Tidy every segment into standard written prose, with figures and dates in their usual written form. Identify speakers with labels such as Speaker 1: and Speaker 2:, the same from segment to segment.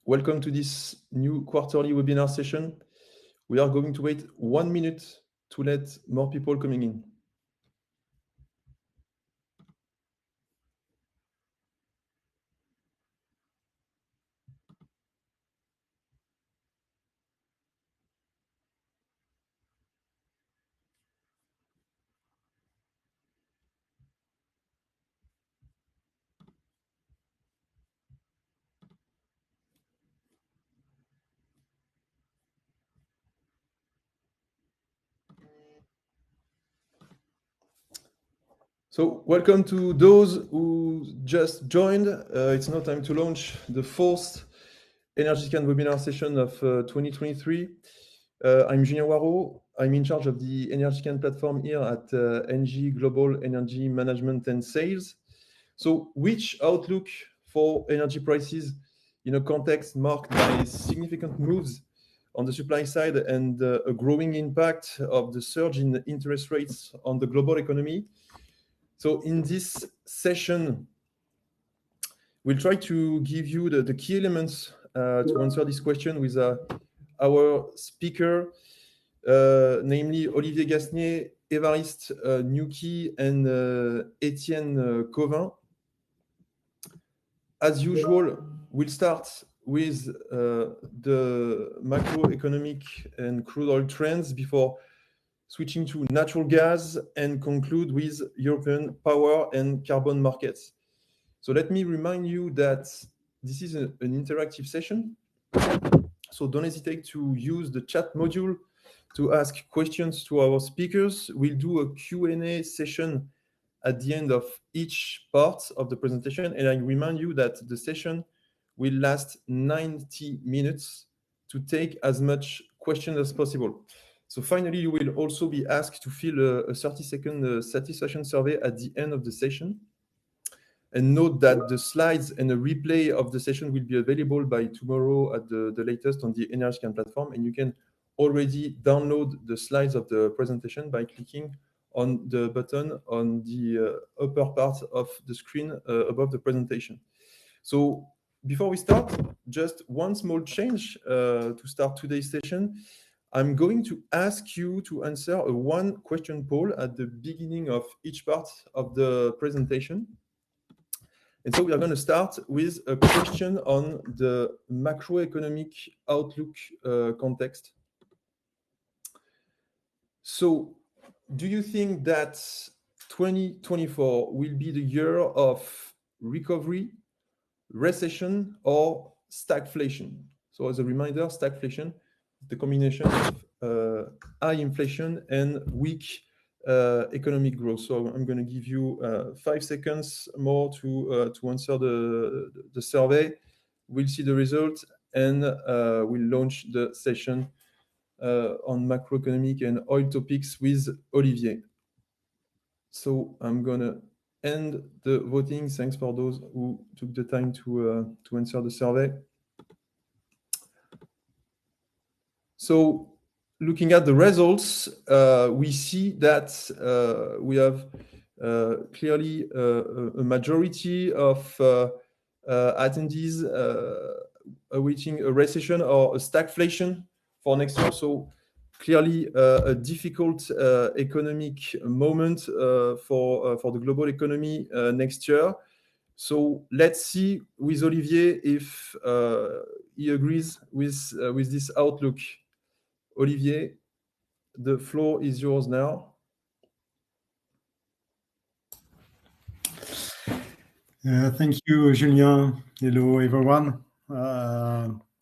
Speaker 1: Welcome to this new quarterly webinar session. We are going to wait 1 minute to let more people coming in. So welcome to those who just joined. It's now time to launch the fourth EnergyScan webinar session of 2023. I'm Julien Waro. I'm in charge of the EnergyScan platform here at NG Global Energy Management and Sales. So which outlook for energy prices in a context marked by significant moves on the supply side and a growing impact of the surge in interest rates on the global economy? So in this session, we'll try to give you the key elements to answer this question with our speaker, namely Olivier Gasnier, Évariste Newkey, and Étienne Covin. As usual, we'll start with the macroeconomic and crude oil trends before switching to natural gas and conclude with European power and carbon markets. So let me remind you that this is an interactive session. So don't hesitate to use the chat module to ask questions to our speakers. We'll do a Q&A session at the end of each part of the presentation. And I remind you that the session will last 90 minutes to take as much questions as possible. So finally, you will also be asked to fill a 30-second satisfaction survey at the end of the session. And note that the slides and a replay of the session will be available by tomorrow at the latest on the EnergyScan platform. And you can already download the slides of the presentation by clicking on the button on the upper part of the screen above the presentation. So before we start, just one small change to start today's session. I'm going to ask you to answer a one-question poll at the beginning of each part of the presentation. And so we are going to start with a question on the macroeconomic outlook context. So do you think that 2024 will be the year of recovery, recession, or stagflation? So as a reminder, stagflation, the combination of high inflation and weak economic growth. So I'm going to give you 5 seconds more to answer the survey. We'll see the results and we'll launch the session on macroeconomic and oil topics with Olivier. So I'm going to end the voting. Thanks for those who took the time to answer the survey. So looking at the results, we see that we have clearly a majority of attendees awaiting a recession or a stagflation for next year. So clearly a difficult economic moment for the global economy next year. So let's see with Olivier if he agrees with this outlook. Olivier, the floor is yours now.
Speaker 2: Thank you, Julien. Hello, everyone.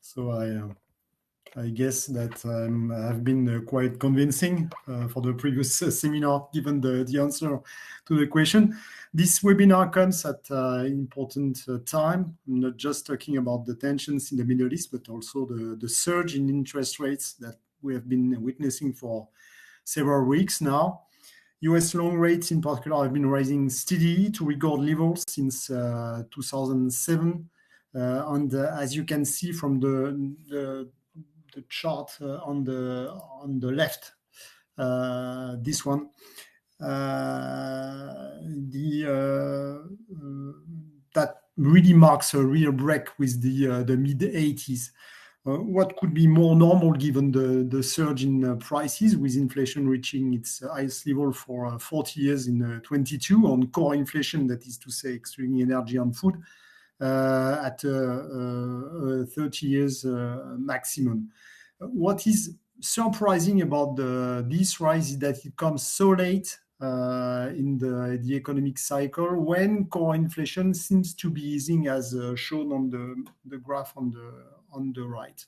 Speaker 2: So I guess that I've been quite convincing for the previous seminar, given the answer to the question. This webinar comes at an important time. I'm not just talking about the tensions in the Middle East, but also the surge in interest rates that we have been witnessing for several weeks now. US long rates in particular have been rising steadily to record levels since 2007. And as you can see from the chart on the left, this one, that really marks a real break with the mid-80s. What could be more normal given the surge in prices, with inflation reaching its highest level for 40 years in 22 on core inflation, that is to say, excluding energy and food, at 30 years maximum. What is surprising about this rise is that it comes so late in the economic cycle, when core inflation seems to be easing, as shown on the graph on the right.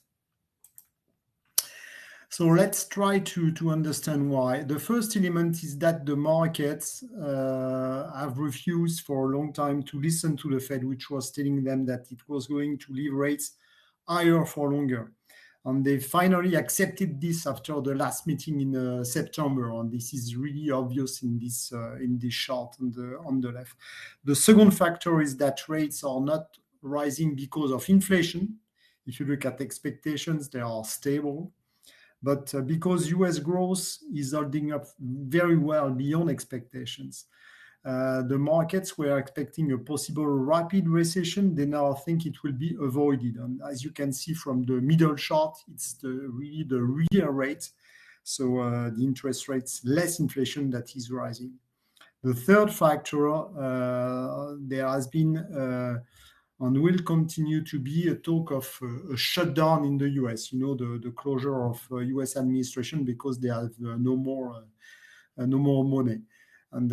Speaker 2: So let's try to understand why. The first element is that the markets have refused for a long time to listen to the Fed, which was telling them that it was going to leave rates higher for longer. And they finally accepted this after the last meeting in September, and this is really obvious in this chart on the left. The second factor is that rates are not rising because of inflation. If you look at expectations, they are stable. But because US growth is holding up very well beyond expectations, the markets were expecting a possible rapid recession. They now think it will be avoided. And as you can see from the middle chart, it's really the real rate. So the interest rates, less inflation that is rising. The third factor, there has been and will continue to be a talk of a shutdown in the US, the closure of US administration because they have no more money. And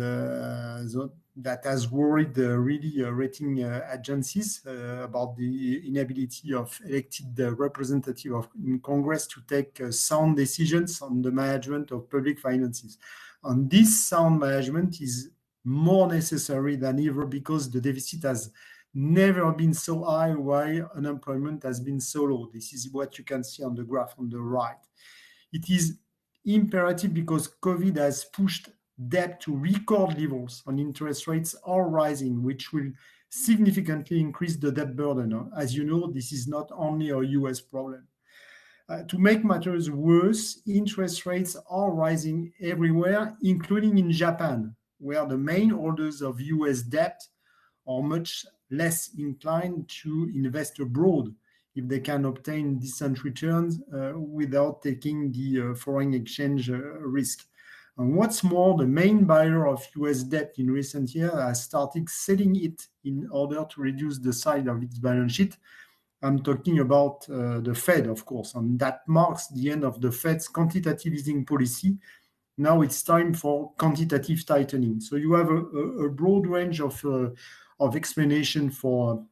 Speaker 2: so that has worried really rating agencies about the inability of elected representatives in Congress to take sound decisions on the management of public finances. And this sound management is more necessary than ever because the deficit has never been so high while unemployment has been so low. This is what you can see on the graph on the right. It is imperative because COVID has pushed debt to record levels and interest rates are rising, which will significantly increase the debt burden. As you know, this is not only a US problem. To make matters worse, interest rates are rising everywhere, including in Japan, where the main holders of US debt are much less inclined to invest abroad if they can obtain decent returns without taking the foreign exchange risk. And what's more, the main buyer of US debt in recent years has started selling it in order to reduce the size of its balance sheet. I'm talking about the Fed, of course, and that marks the end of the Fed's quantitative easing policy. Now it's time for quantitative tightening. So you have a broad range of explanation for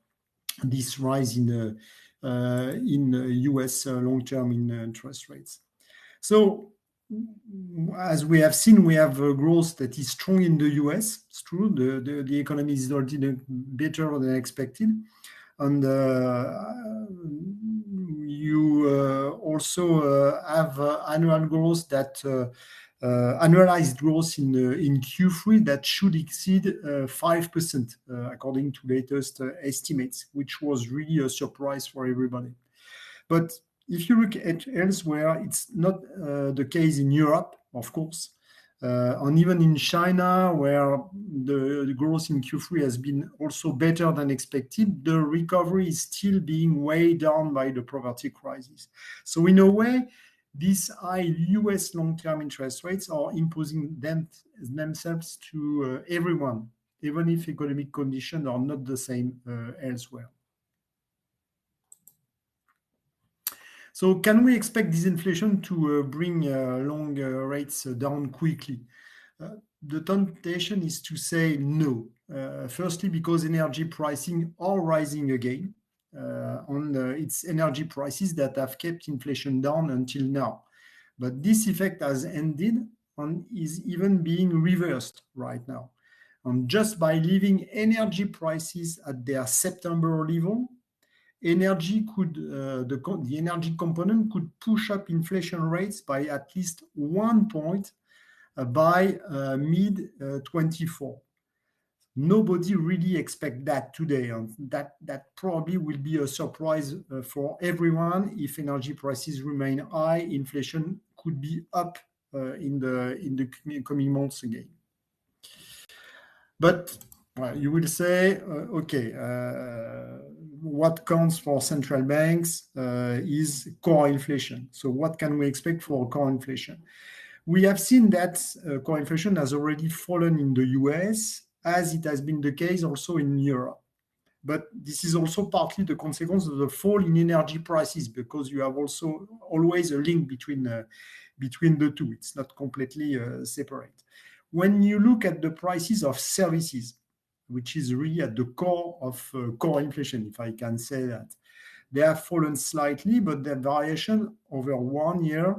Speaker 2: this rise in US long-term interest rates. So as we have seen, we have a growth that is strong in the US. It's true, the economy is already better than expected. And you also have annual growth that annualized growth in Q3 that should exceed 5% according to latest estimates, which was really a surprise for everybody. But if you look at elsewhere, it's not the case in Europe, of course, and even in China, where the growth in Q3 has been also better than expected, the recovery is still being weighed down by the poverty crisis. So in a way, these high US long-term interest rates are imposing themselves to everyone, even if economic conditions are not the same elsewhere. So can we expect disinflation to bring long rates down quickly? The temptation is to say no. Firstly, because energy pricing are rising again. It's energy prices that have kept inflation down until now. But this effect has ended and is even being reversed right now. And just by leaving energy prices at their September level, the energy component could push up inflation rates by at least 1 point by mid-24. Nobody really expects that today, and that probably will be a surprise for everyone. If energy prices remain high, inflation could be up in the coming months again. But Well, you will say, okay, what counts for central banks is core inflation. So what can we expect for core inflation? We have seen that core inflation has already fallen in the US, as it has been the case also in Europe. But this is also partly the consequence of the fall in energy prices, because you have also always a link between the two. It's not completely separate. When you look at the prices of services, which is really at the core of core inflation, if I can say that, they have fallen slightly, but the variation over 1 year,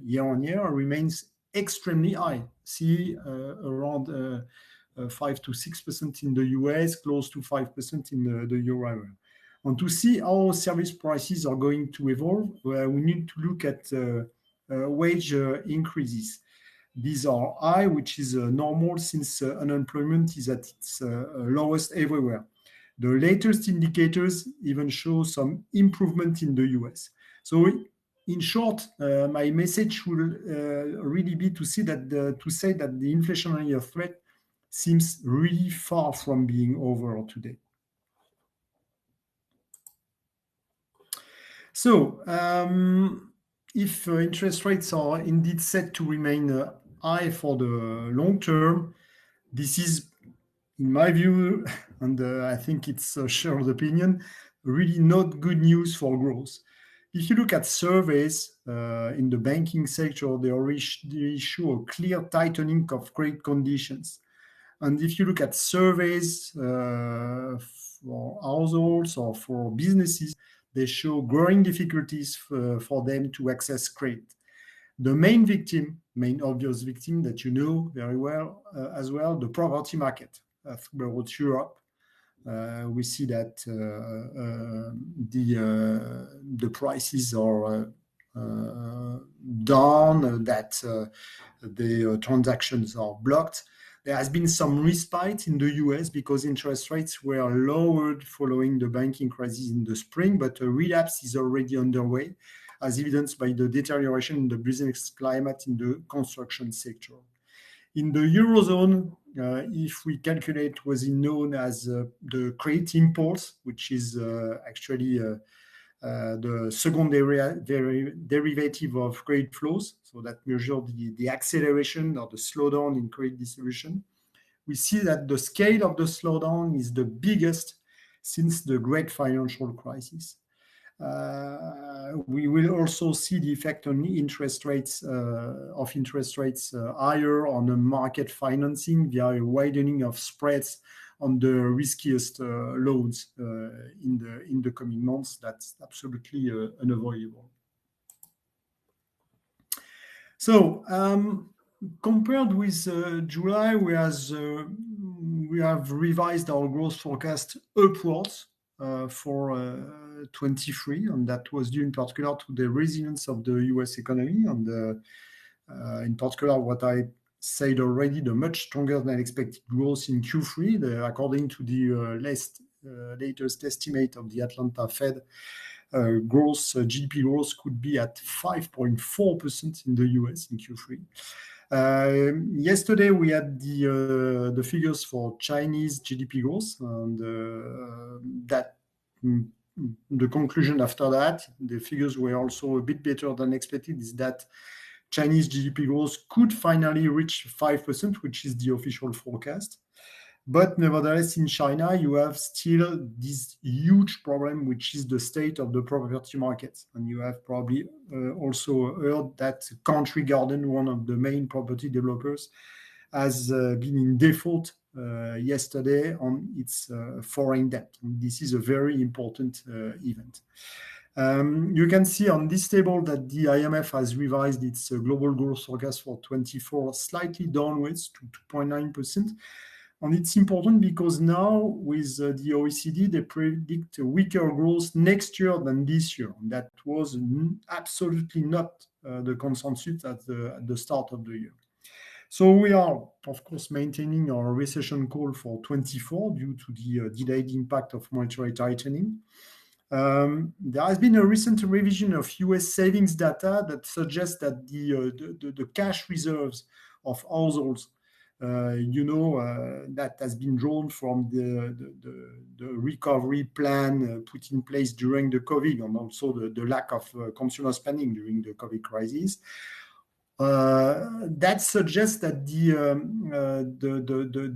Speaker 2: year on year, remains extremely high. See, around 5 to 6% in the US, close to 5% in the euro area. And to see how service prices are going to evolve, we need to look at wage increases. These are high, which is normal since unemployment is at its lowest everywhere. The latest indicators even show some improvement in the US. So, in short, my message will really be to say that the inflationary threat seems really far from being over today. So, if interest rates are indeed set to remain high for the long term, this is, in my view, and I think it's a shared opinion, really not good news for growth. If you look at surveys in the banking sector, they show a clear tightening of credit conditions. And if you look at surveys for households or for businesses, they show growing difficulties for them to access credit. The main obvious victim that you know very well as well, the property market throughout Europe. We see that the prices are down, that the transactions are blocked. There has been some respite in the US because interest rates were lowered following the banking crisis in the spring, but a relapse is already underway, as evidenced by the deterioration in the business climate in the construction sector. In the Eurozone, if we calculate what is known as the credit impulse, which is actually the second derivative of credit flows, so that measures the acceleration or the slowdown in credit distribution, we see that the scale of the slowdown is the biggest since the great financial crisis. We will also see the effect on interest rates higher on the market financing via a widening of spreads on the riskiest loans in the coming months. That's absolutely unavoidable. So, compared with July, we have revised our growth forecast upwards for 23, and that was due in particular to the resilience of the US economy, and in particular what I said already, the much stronger than expected growth in Q3. According to the latest estimate of the Atlanta Fed, GDP growth could be at 5.4% in the US in Q3. Yesterday we had the figures for Chinese GDP growth, and that the conclusion after that, the figures were also a bit better than expected, is that Chinese GDP growth could finally reach 5%, which is the official forecast. But nevertheless, in China, you have still this huge problem, which is the state of the property market. And you have probably also heard that Country Garden, one of the main property developers, has been in default yesterday on its foreign debt. And this is a very important event. You can see on this table that the IMF has revised its global growth forecast for 24 slightly downwards to 2.9%. And it's important because now with the OECD, they predict a weaker growth next year than this year. And that was absolutely not the consensus at the start of the year. So we are, of course, maintaining our recession call for 24 due to the delayed impact of monetary tightening. There has been a recent revision of US savings data that suggests that the cash reserves of households that has been drawn from the recovery plan put in place during the COVID, and also the lack of consumer spending during the COVID crisis. That suggests that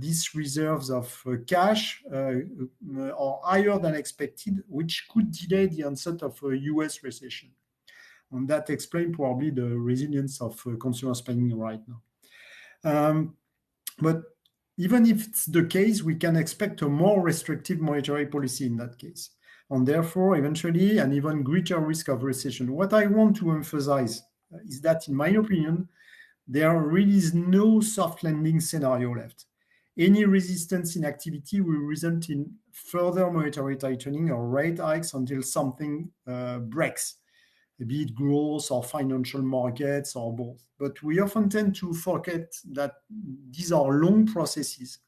Speaker 2: these reserves of cash are higher than expected, which could delay the onset of a US recession. And that explains probably the resilience of consumer spending right now. But even if it's the case, we can expect a more restrictive monetary policy in that case, and therefore eventually an even greater risk of recession. What I want to emphasize is that, in my opinion, there really is no soft landing scenario left. Any resistance in activity will result in further monetary tightening or rate hikes until something breaks, be it growth or financial markets or both. But we often tend to forget that these are long processes.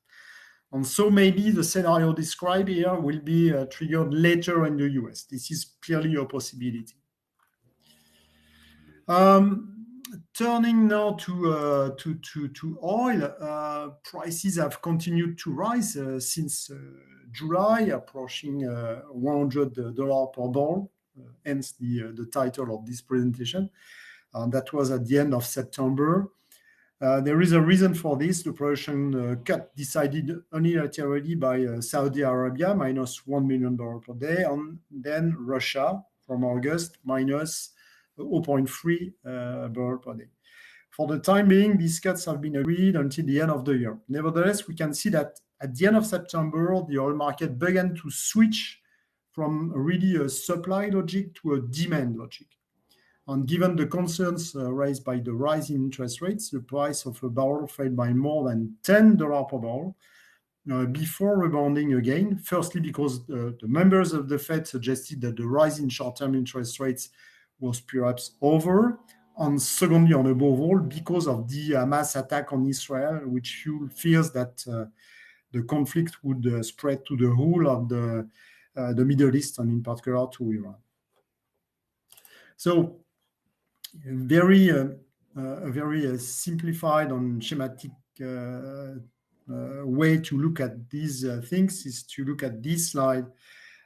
Speaker 2: And so maybe the scenario described here will be triggered later in the US. This is clearly a possibility. Turning now to oil, prices have continued to rise since July, approaching $100 per barrel, hence the title of this presentation. That was at the end of September. There is a reason for this. The production cut decided unilaterally by Saudi Arabia, minus 1 million barrels per day, and then Russia from August, minus 0.3 barrel per day. For the time being, these cuts have been agreed until the end of the year. Nevertheless, we can see that at the end of September, the oil market began to switch from really a supply logic to a demand logic. And given the concerns raised by the rise in interest rates, the price of a barrel fell by more than $10 per barrel before rebounding again. Firstly, because the members of the Fed suggested that the rise in short-term interest rates was perhaps over, and secondly, and above all, because of the Hamas attack on Israel, which fueled fears that the conflict would spread to the whole of the Middle East, and in particular to Iran. So, a very simplified and schematic way to look at these things is to look at this slide,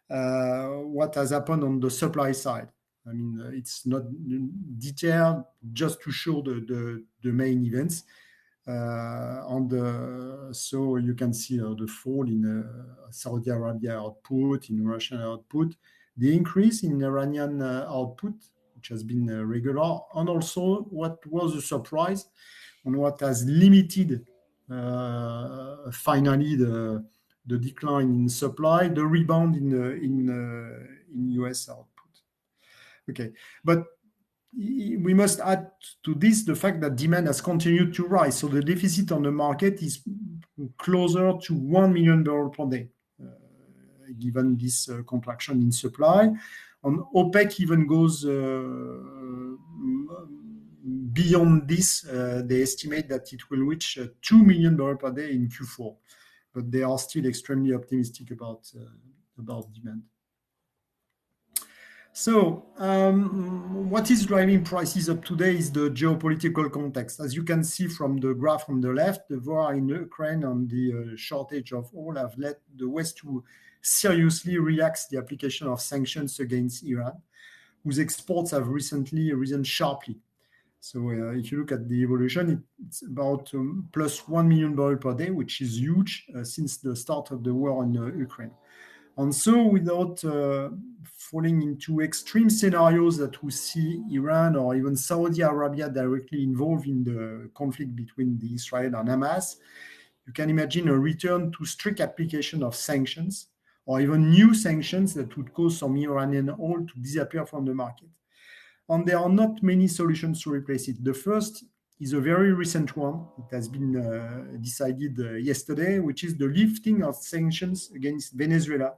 Speaker 2: what has happened on the supply side. I mean, it's not detailed, just to show the main events. So you can see the fall in Saudi Arabia output, in Russian output, the increase in Iranian output, which has been regular, and also what was a surprise and what has limited finally the decline in supply, the rebound in US output. Okay, but we must add to this the fact that demand has continued to rise. So the deficit on the market is closer to 1 million barrels per day, given this contraction in supply. And OPEC even goes beyond this. They estimate that it will reach 2 million barrels per day in Q4, but they are still extremely optimistic about demand. So, what is driving prices up today is the geopolitical context. As you can see from the graph on the left, the war in Ukraine and the shortage of oil have led the West to seriously relax the application of sanctions against Iran, whose exports have recently risen sharply. So, if you look at the evolution, it's about plus 1 million barrels per day, which is huge since the start of the war in Ukraine. And so, without falling into extreme scenarios that we see Iran or even Saudi Arabia directly involved in the conflict between Israel and Hamas, you can imagine a return to strict application of sanctions, or even new sanctions that would cause some Iranian oil to disappear from the market. And there are not many solutions to replace it. The first is a very recent one. It has been decided yesterday, which is the lifting of sanctions against Venezuela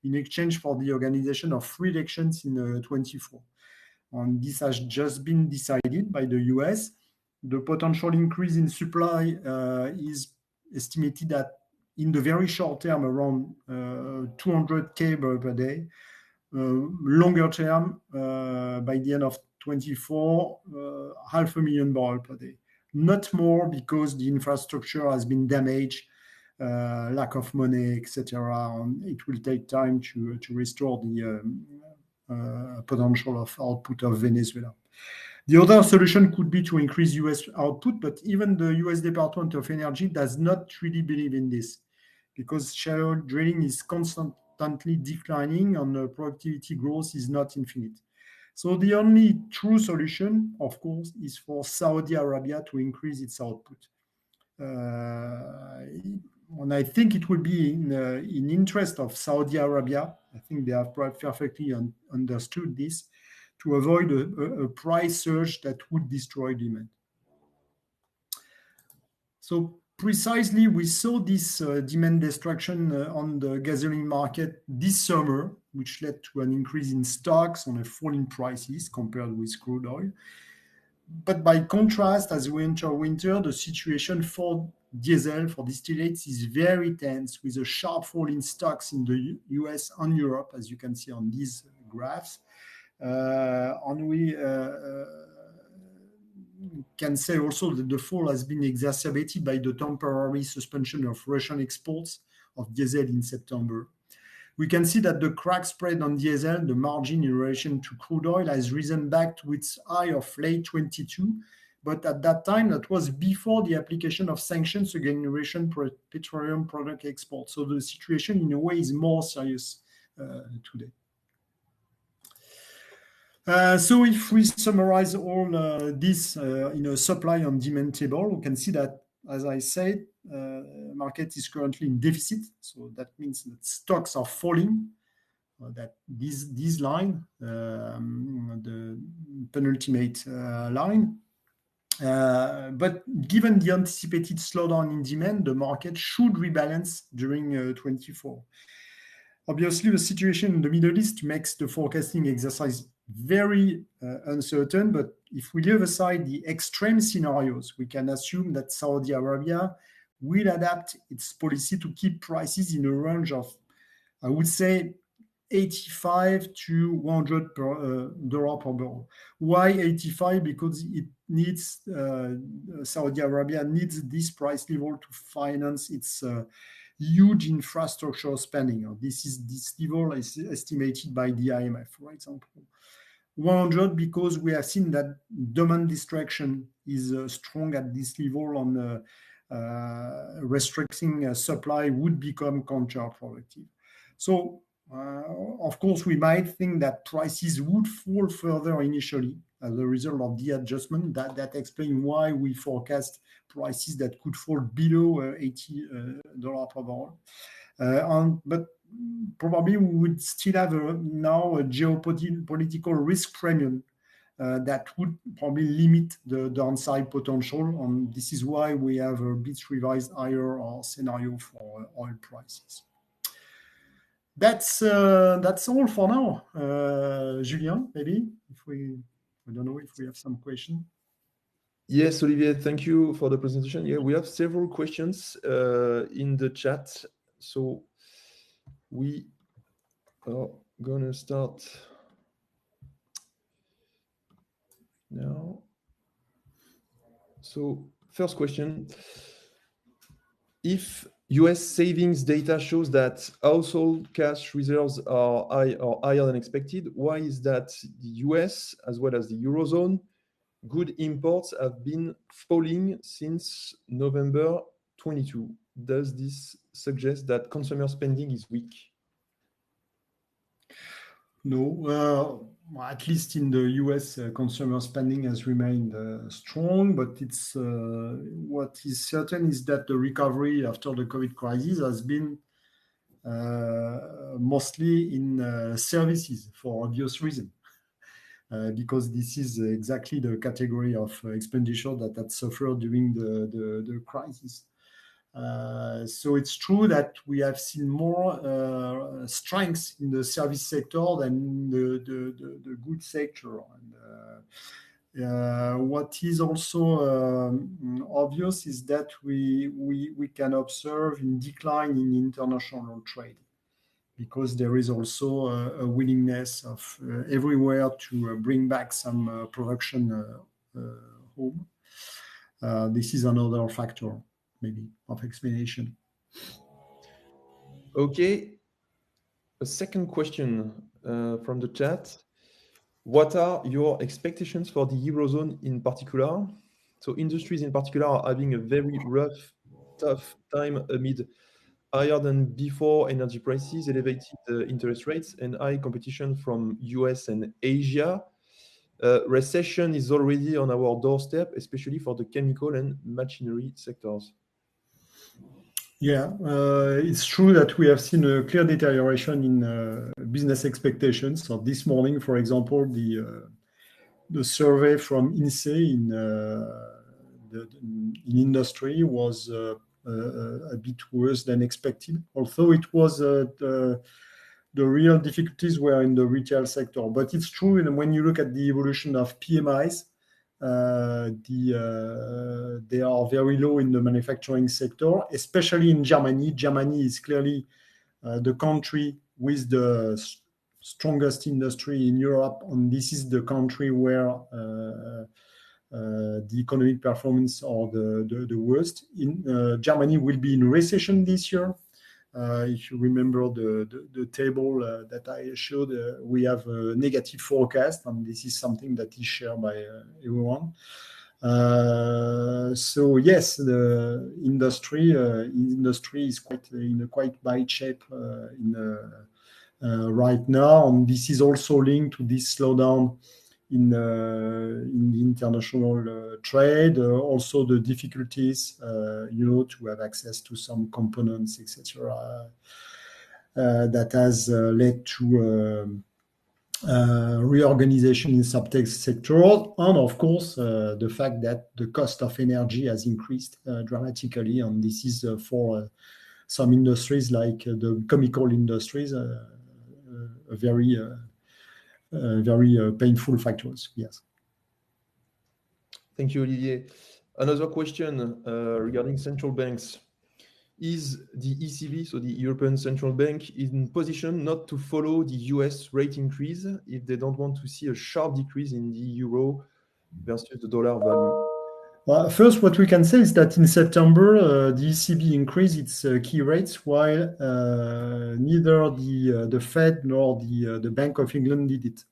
Speaker 2: in exchange for the organization of free elections in 2024. And this has just been decided by the US. The potential increase in supply is estimated at, in the very short term, around 200K barrels per day. Longer term, by the end of 2024, 500,000 barrels per day. not more because the infrastructure has been damaged, lack of money, etc. It will take time to restore the potential of output of Venezuela. The other solution could be to increase US output, but even the US Department of Energy does not really believe in this because shallow drilling is constantly declining and productivity growth is not infinite. So the only true solution, of course, is for Saudi Arabia to increase its output. And I think it would be in interest of Saudi Arabia. I think they have perfectly understood this, to avoid a price surge that would destroy demand. So precisely, we saw this demand destruction on the gasoline market this summer, which led to an increase in stocks and a fall in prices compared with crude oil. But by contrast, as we enter winter, the situation for diesel, for distillates, is very tense, with a sharp fall in stocks in the US and Europe, as you can see on these graphs. And we can say also that the fall has been exacerbated by the temporary suspension of Russian exports of diesel in September. We can see that the crack spread on diesel, the margin in relation to crude oil, has risen back to its high of late 22. But at that time, that was before the application of sanctions against Russian petroleum product exports. So the situation, in a way, is more serious today. So if we summarize all this in a supply and demand table, we can see that, as I said, market is currently in deficit. So that means that stocks are falling. That this line, the penultimate line. But given the anticipated slowdown in demand, the market should rebalance during 24. Obviously, the situation in the Middle East makes the forecasting exercise very uncertain, but if we leave aside the extreme scenarios, we can assume that Saudi Arabia will adapt its policy to keep prices in a range of, I would say, 85 to $100 per barrel. Why 85? Because it needs, Saudi Arabia needs this price level to finance its huge infrastructure spending. This level is estimated by the IMF, for example. 100 because we have seen that demand destruction is strong at this level, on restricting supply would become counterproductive. So, of course, we might think that prices would fall further initially as a result of the adjustment. That explains why we forecast prices that could fall below $80 per barrel. But probably we would still have now a geopolitical risk premium that would probably limit the downside potential. And this is why we have a bit revised higher scenario for oil prices. That's all for now. Julien, maybe I don't know if we have some question.
Speaker 1: Yes, Olivier, thank you for the presentation. Yeah, we have several questions in the chat. So we are gonna start now. So first question, if US savings data shows that household cash reserves are higher than expected, why is that the US as well as the Eurozone good imports have been falling since November 22? Does this suggest that consumer spending is weak?
Speaker 2: No, at least in the US, consumer spending has remained strong, but it's what is certain is that the recovery after the COVID crisis has been mostly in services for obvious reasons. Because this is exactly the category of expenditure that had suffered during the crisis. So it's true that we have seen more strength in the service sector than the goods sector. And what is also obvious is that we can observe a decline in international trade, because there is also a willingness of everywhere to bring back some production home. this is another factor, maybe, of explanation.
Speaker 1: Okay. A second question from the chat. What are your expectations for the Eurozone in particular? So industries in particular are having a very rough, tough time amid higher than before energy prices, elevated interest rates, and high competition from US and Asia. Recession is already on our doorstep, especially for the chemical and machinery sectors.
Speaker 2: Yeah, it's true that we have seen a clear deterioration in business expectations. So this morning, for example, the survey from INSEE in industry was a bit worse than expected, although it was the real difficulties were in the retail sector. But it's true, and when you look at the evolution of PMIs, they are very low in the manufacturing sector, especially in Germany. Germany is clearly the country with the strongest industry in Europe, and this is the country where the economic performance are the worst. Germany will be in recession this year. If you remember the table that I showed, we have a negative forecast, and this is something that is shared by everyone. So yes, the industry is in a quite bad shape right now, and this is also linked to this slowdown in the international trade, also the difficulties, to have access to some components, etc. That has led to reorganization in some sectors, and of course the fact that the cost of energy has increased dramatically, and this is for some industries like the chemical industries, very painful factors. Yes.
Speaker 1: Thank you, Olivier. Another question regarding central banks. Is the ECB, so the European Central Bank, in position not to follow the US rate increase if they don't want to see a sharp decrease in the euro versus the dollar value?
Speaker 2: Well, first, what we can say is that in September, the ECB increased its key rates, while neither the Fed nor the Bank of England did it.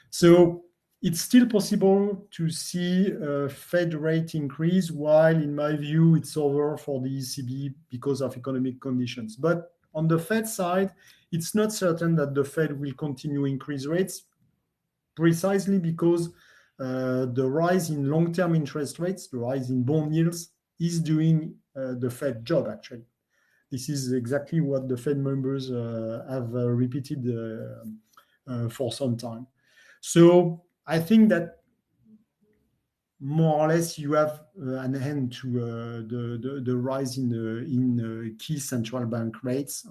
Speaker 2: So it's still possible to see a Fed rate increase, while in my view, it's over for the ECB because of economic conditions. But on the Fed side, it's not certain that the Fed will continue increase rates, precisely because the rise in long-term interest rates, the rise in bond yields, is doing the Fed job, actually. This is exactly what the Fed members have repeated for some time. So I think that more or less you have an end to the rise in key central bank rates,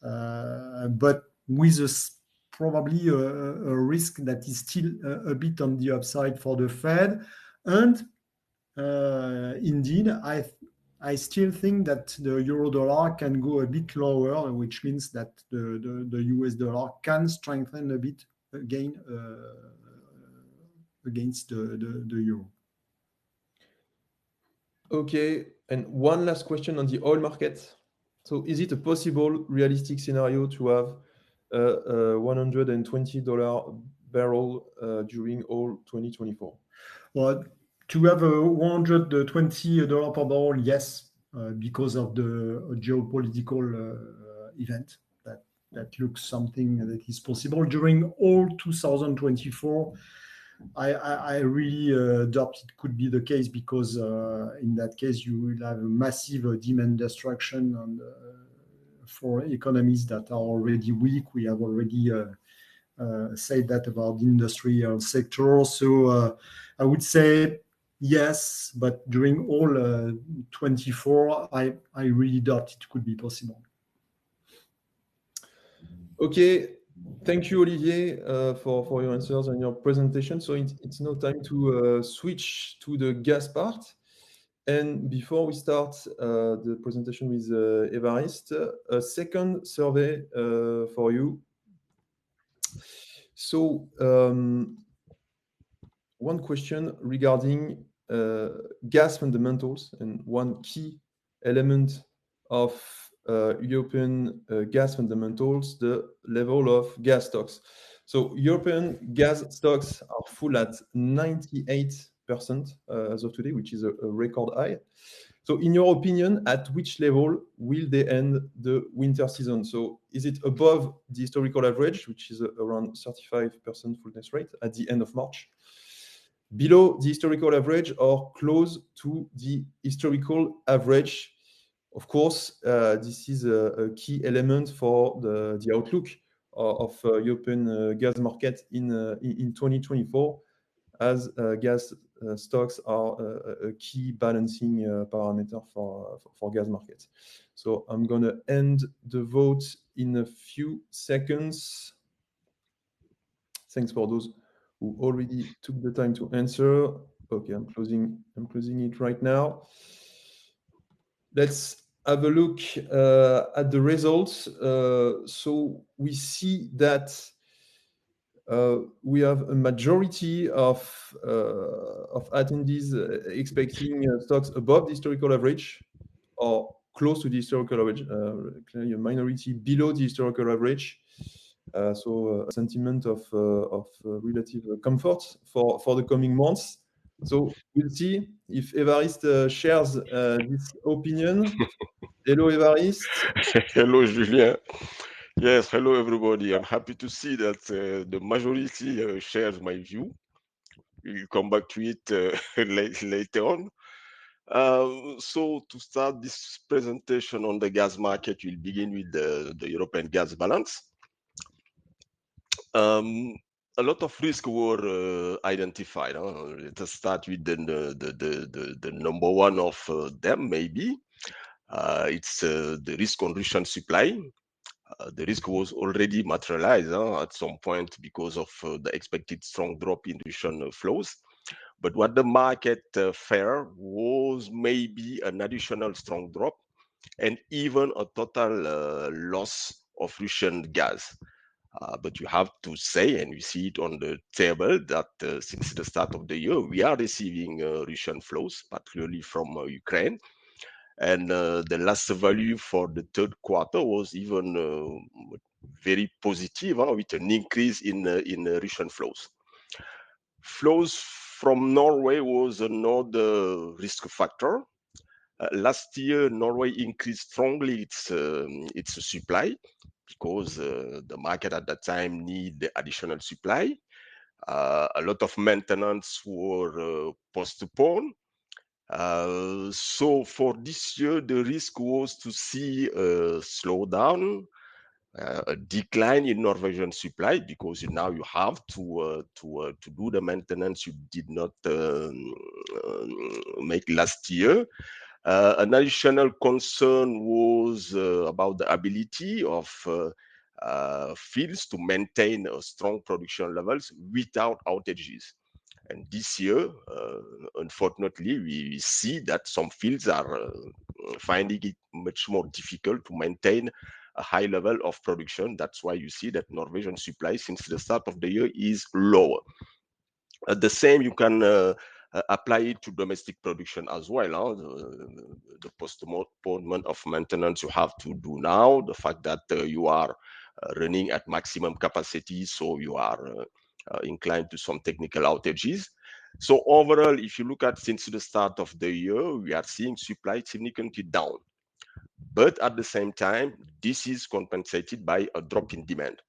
Speaker 2: but with probably a risk that is still a bit on the upside for the Fed. And indeed, I still think that the euro dollar can go a bit lower, which means that the US dollar can strengthen a bit again against the euro.
Speaker 1: Okay, and one last question on the oil market. So is it a possible, realistic scenario to have a $120 barrel during all 2024?
Speaker 2: Well, to have a $120 per barrel, yes, because of the geopolitical event. That looks something that is possible during all 2024. I really doubt it could be the case, because in that case you will have a massive demand destruction, and for economies that are already weak. We have already said that about the industrial sector. So I would say yes, but during all 24, I really doubt it could be possible.
Speaker 1: Okay, thank you, Olivier, for your answers and your presentation. So it's now time to switch to the gas part. And before we start the presentation with Évariste, a second survey for you. So one question regarding gas fundamentals, and one key element of European gas fundamentals, the level of gas stocks. So European gas stocks are full at 98% as of today, which is a record high. So in your opinion, at which level will they end the winter season? So is it above the historical average, which is around 35% fullness rate at the end of March? Below the historical average or close to the historical average? Of course, this is a key element for the outlook of European gas market in 2024, as gas stocks are a key balancing parameter for gas markets. So I'm going to end the vote in a few seconds. Thanks for those who already took the time to answer. Okay, I'm closing it right now. Let's have a look at the results. So we see that we have a majority of attendees expecting stocks above the historical average or close to the historical average. Clearly, a minority below the historical average. So a sentiment of relative comfort for the coming months. So we'll see if Évariste shares this opinion. Hello, Évariste.
Speaker 3: Hello, Julien. Yes, hello, everybody. I'm happy to see that the majority shares my view. We'll come back to it later on. So to start this presentation on the gas market, we'll begin with the European gas balance. A lot of risks were identified. Let us start with the number one of them, maybe. It's the risk on Russian supply. The risk was already materialized at some point because of the expected strong drop in Russian flows. But what the market feared was maybe an additional strong drop and even a total loss of Russian gas. But you have to say, and we see it on the table, that since the start of the year, we are receiving Russian flows, particularly from Ukraine. And the last value for the third quarter was even very positive, with an increase in Russian flows. Flows from Norway was another risk factor. Last year, Norway increased strongly its supply because the market at that time needed additional supply. A lot of maintenance were postponed. So for this year, the risk was to see a slowdown, a decline in Norwegian supply, because now you have to do the maintenance you did not make last year. An additional concern was about the ability of fields to maintain strong production levels without outages. And this year, unfortunately, we see that some fields are finding it much more difficult to maintain a high level of production. That's why you see that Norwegian supply since the start of the year is lower. The same you can apply it to domestic production as well. The postponement of maintenance you have to do now, the fact that you are running at maximum capacity, so you are inclined to some technical outages. So overall, if you look at since the start of the year, we are seeing supply significantly down. But at the same time, this is compensated by a drop in demand.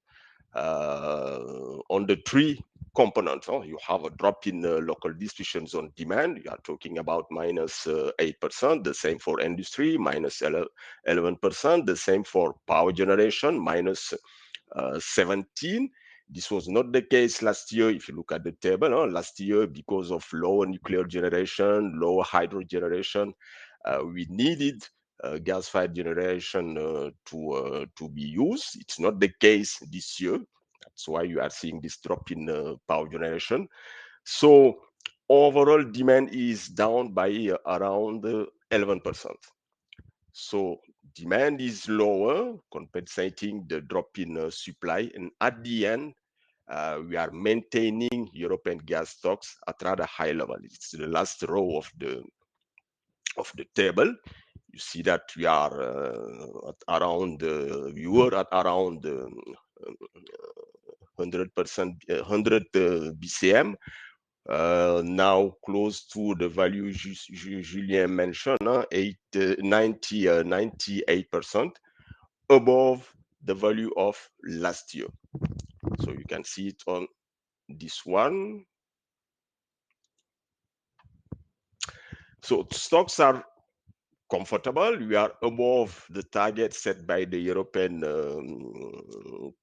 Speaker 3: On the three components, you have a drop in local distribution zone demand. You are talking about minus 8%. The same for industry, minus 11%. The same for power generation, minus 17. This was not the case last year. If you look at the table, last year, because of lower nuclear generation, lower hydro generation, we needed gas-fired generation to be used. It's not the case this year. That's why you are seeing this drop in power generation. So overall demand is down by around 11%. So demand is lower, compensating the drop in supply. And at the end, we are maintaining European gas stocks at rather high level. It's the last row of the table. You see that we are at around we were at around 100%, 100 BCM. Now close to the value Julien mentioned, 98% above the value of last year. So you can see it on this one. So stocks are comfortable. We are above the target set by the European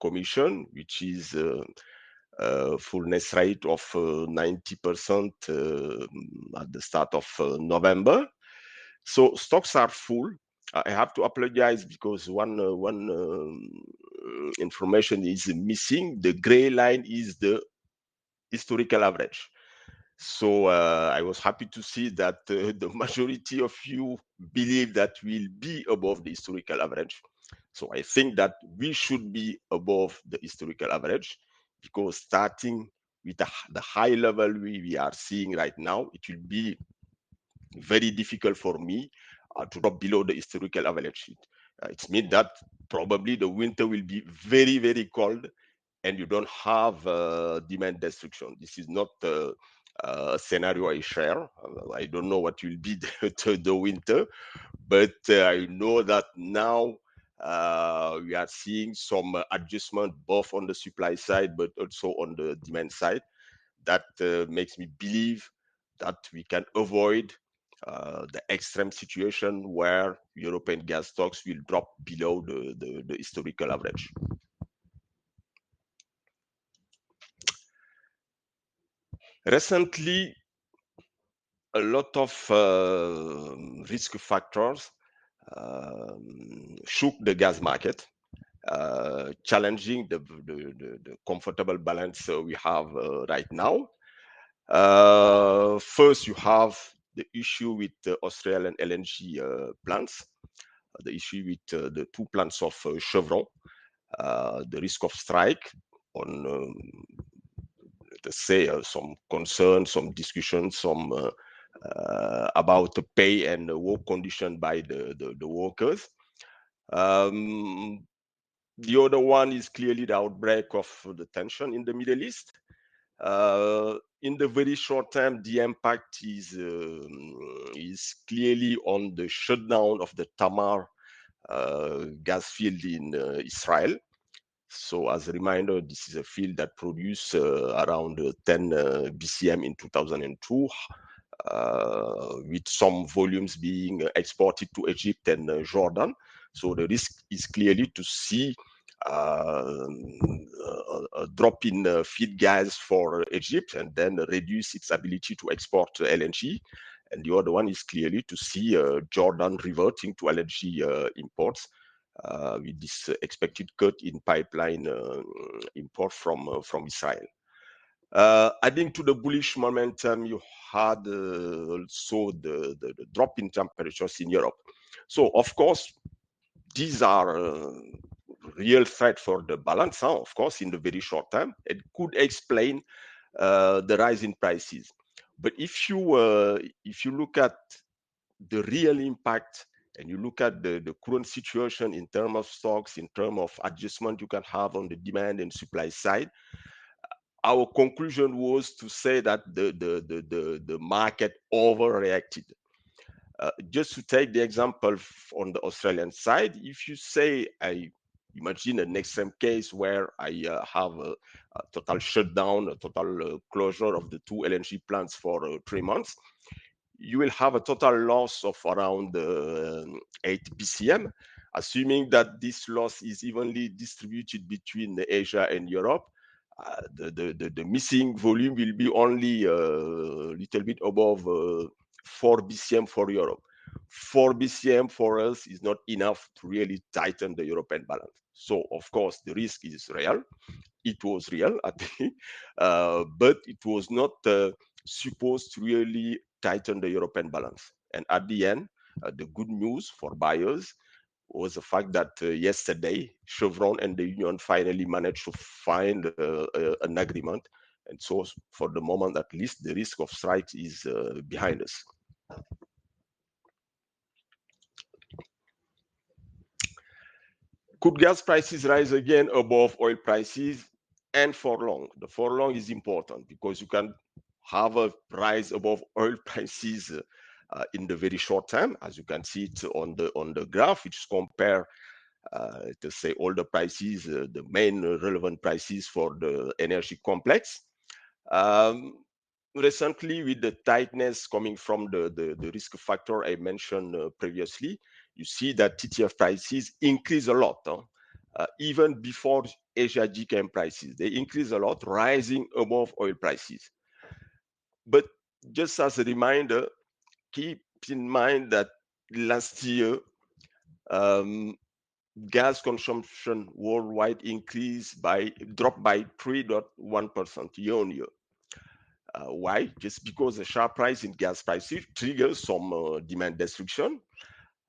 Speaker 3: Commission, which is fullness rate of 90% at the start of November. So stocks are full. I have to apologize because one information is missing. The gray line is the historical average. So I was happy to see that the majority of you believe that we'll be above the historical average. So I think that we should be above the historical average, because starting with the high level we are seeing right now, it will be very difficult for me to drop below the historical average. It means that probably the winter will be very, very cold, and you don't have demand destruction. This is not a scenario I share. I don't know what will be the winter, but I know that now we are seeing some adjustment both on the supply side but also on the demand side. That makes me believe that we can avoid the extreme situation where European gas stocks will drop below the historical average. Recently, a lot of risk factors shook the gas market, challenging the comfortable balance we have right now. First, you have the issue with the Australian LNG plants, the issue with the two plants of Chevron, the risk of strike on, let's say, some concerns, some discussions, some about the pay and the work condition by the workers. The other one is clearly the outbreak of the tension in the Middle East. In the very short term, the impact is clearly on the shutdown of the Tamar gas field in Israel. So as a reminder, this is a field that produced around 10 BCM in 2002, with some volumes being exported to Egypt and Jordan. So the risk is clearly to see a drop in feed gas for Egypt and then reduce its ability to export LNG. And the other one is clearly to see Jordan reverting to LNG imports with this expected cut in pipeline import from Israel. Adding to the bullish momentum, you had also the drop in temperatures in Europe. So, of course, these are real threat for the balance, of course, in the very short term. It could explain the rise in prices. But if you look at the real impact and you look at the current situation in terms of stocks, in terms of adjustment you can have on the demand and supply side, our conclusion was to say that the market overreacted. Just to take the example on the Australian side, if you say, I imagine an extreme case where I have a total shutdown, a total closure of the two LNG plants for 3 months, you will have a total loss of around 8 BCM, assuming that this loss is evenly distributed between Asia and Europe. The missing volume will be only a little bit above 4 BCM for Europe. 4 BCM for us is not enough to really tighten the European balance. So, of course, the risk is real. It was real, I think, but it was not supposed to really tighten the European balance. And at the end, the good news for buyers was the fact that yesterday Chevron and the union finally managed to find an agreement. And so for the moment, at least, the risk of strike is behind us. Could gas prices rise again above oil prices and for long? The for long is important because you can have a rise above oil prices in the very short term, as you can see it on the graph, which compare to say all the prices, the main relevant prices for the energy complex. Recently, with the tightness coming from the risk factor I mentioned previously, you see that TTF prices increase a lot. Even before Asia GKM prices, they increase a lot, rising above oil prices. But just as a reminder, keep in mind that last year, gas consumption worldwide dropped by 3.1% year on year. Why? Just because the sharp rise in gas prices triggers some demand destruction,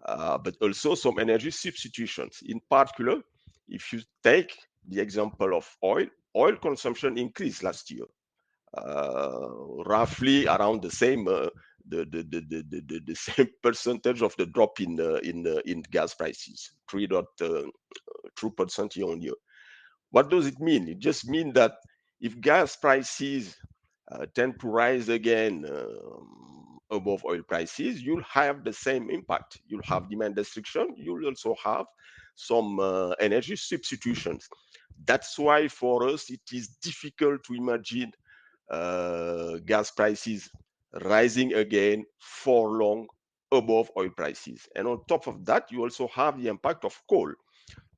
Speaker 3: but also some energy substitutions. In particular, if you take the example of oil consumption increased last year, roughly around the same the same percentage of the drop in gas prices, 3.2% year on year. What does it mean? It just means that if gas prices tend to rise again above oil prices, you'll have the same impact. You'll have demand destruction. You'll also have some energy substitutions. That's why for us it is difficult to imagine gas prices rising again for long above oil prices. And on top of that, you also have the impact of coal.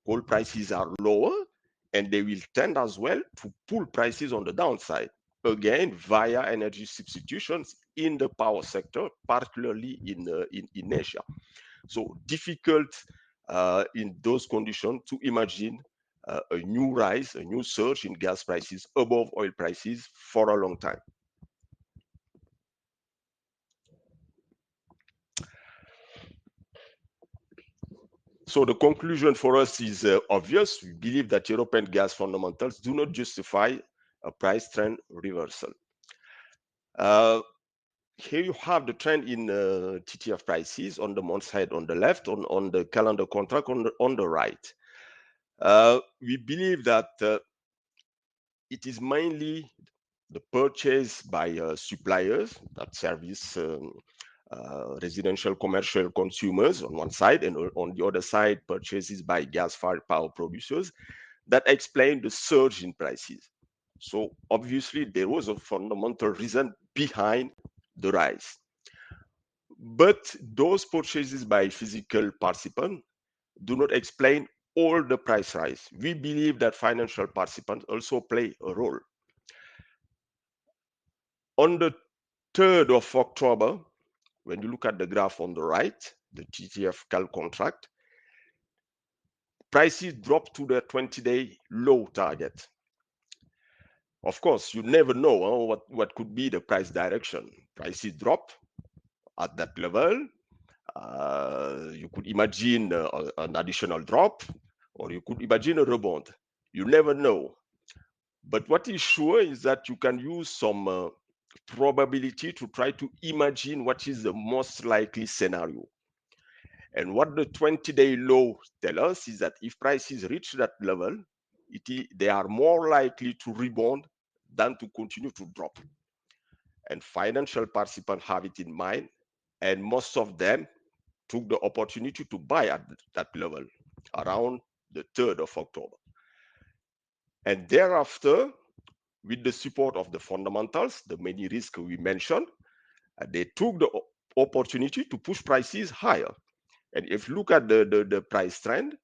Speaker 3: Coal prices are lower, and they will tend as well to pull prices on the downside, again via energy substitutions in the power sector, particularly in Asia. So difficult in those conditions to imagine a new rise, a new surge in gas prices above oil prices for a long time. So the conclusion for us is obvious. We believe that European gas fundamentals do not justify a price trend reversal. Here you have the trend in TTF prices on the month side on the left, on the calendar contract on the right. We believe that it is mainly the purchase by suppliers that service residential commercial consumers on one side, and on the other side purchases by gas-fired power producers that explain the surge in prices. So obviously there was a fundamental reason behind the rise. But those purchases by physical participants do not explain all the price rise. We believe that financial participants also play a role. On the 3rd of October, when you look at the graph on the right, the TTF Cal contract, prices dropped to the 20-day low target. Of course, you never know what could be the price direction. Prices drop at that level. You could imagine an additional drop, or you could imagine a rebound. You never know. But what is sure is that you can use some probability to try to imagine what is the most likely scenario. And what the 20-day low tell us is that if prices reach that level, they are more likely to rebound than to continue to drop. And financial participants have it in mind, and most of them took the opportunity to buy at that level around the 3rd of October. And thereafter, with the support of the fundamentals, the many risks we mentioned, they took the opportunity to push prices higher. And if you look at the price trend,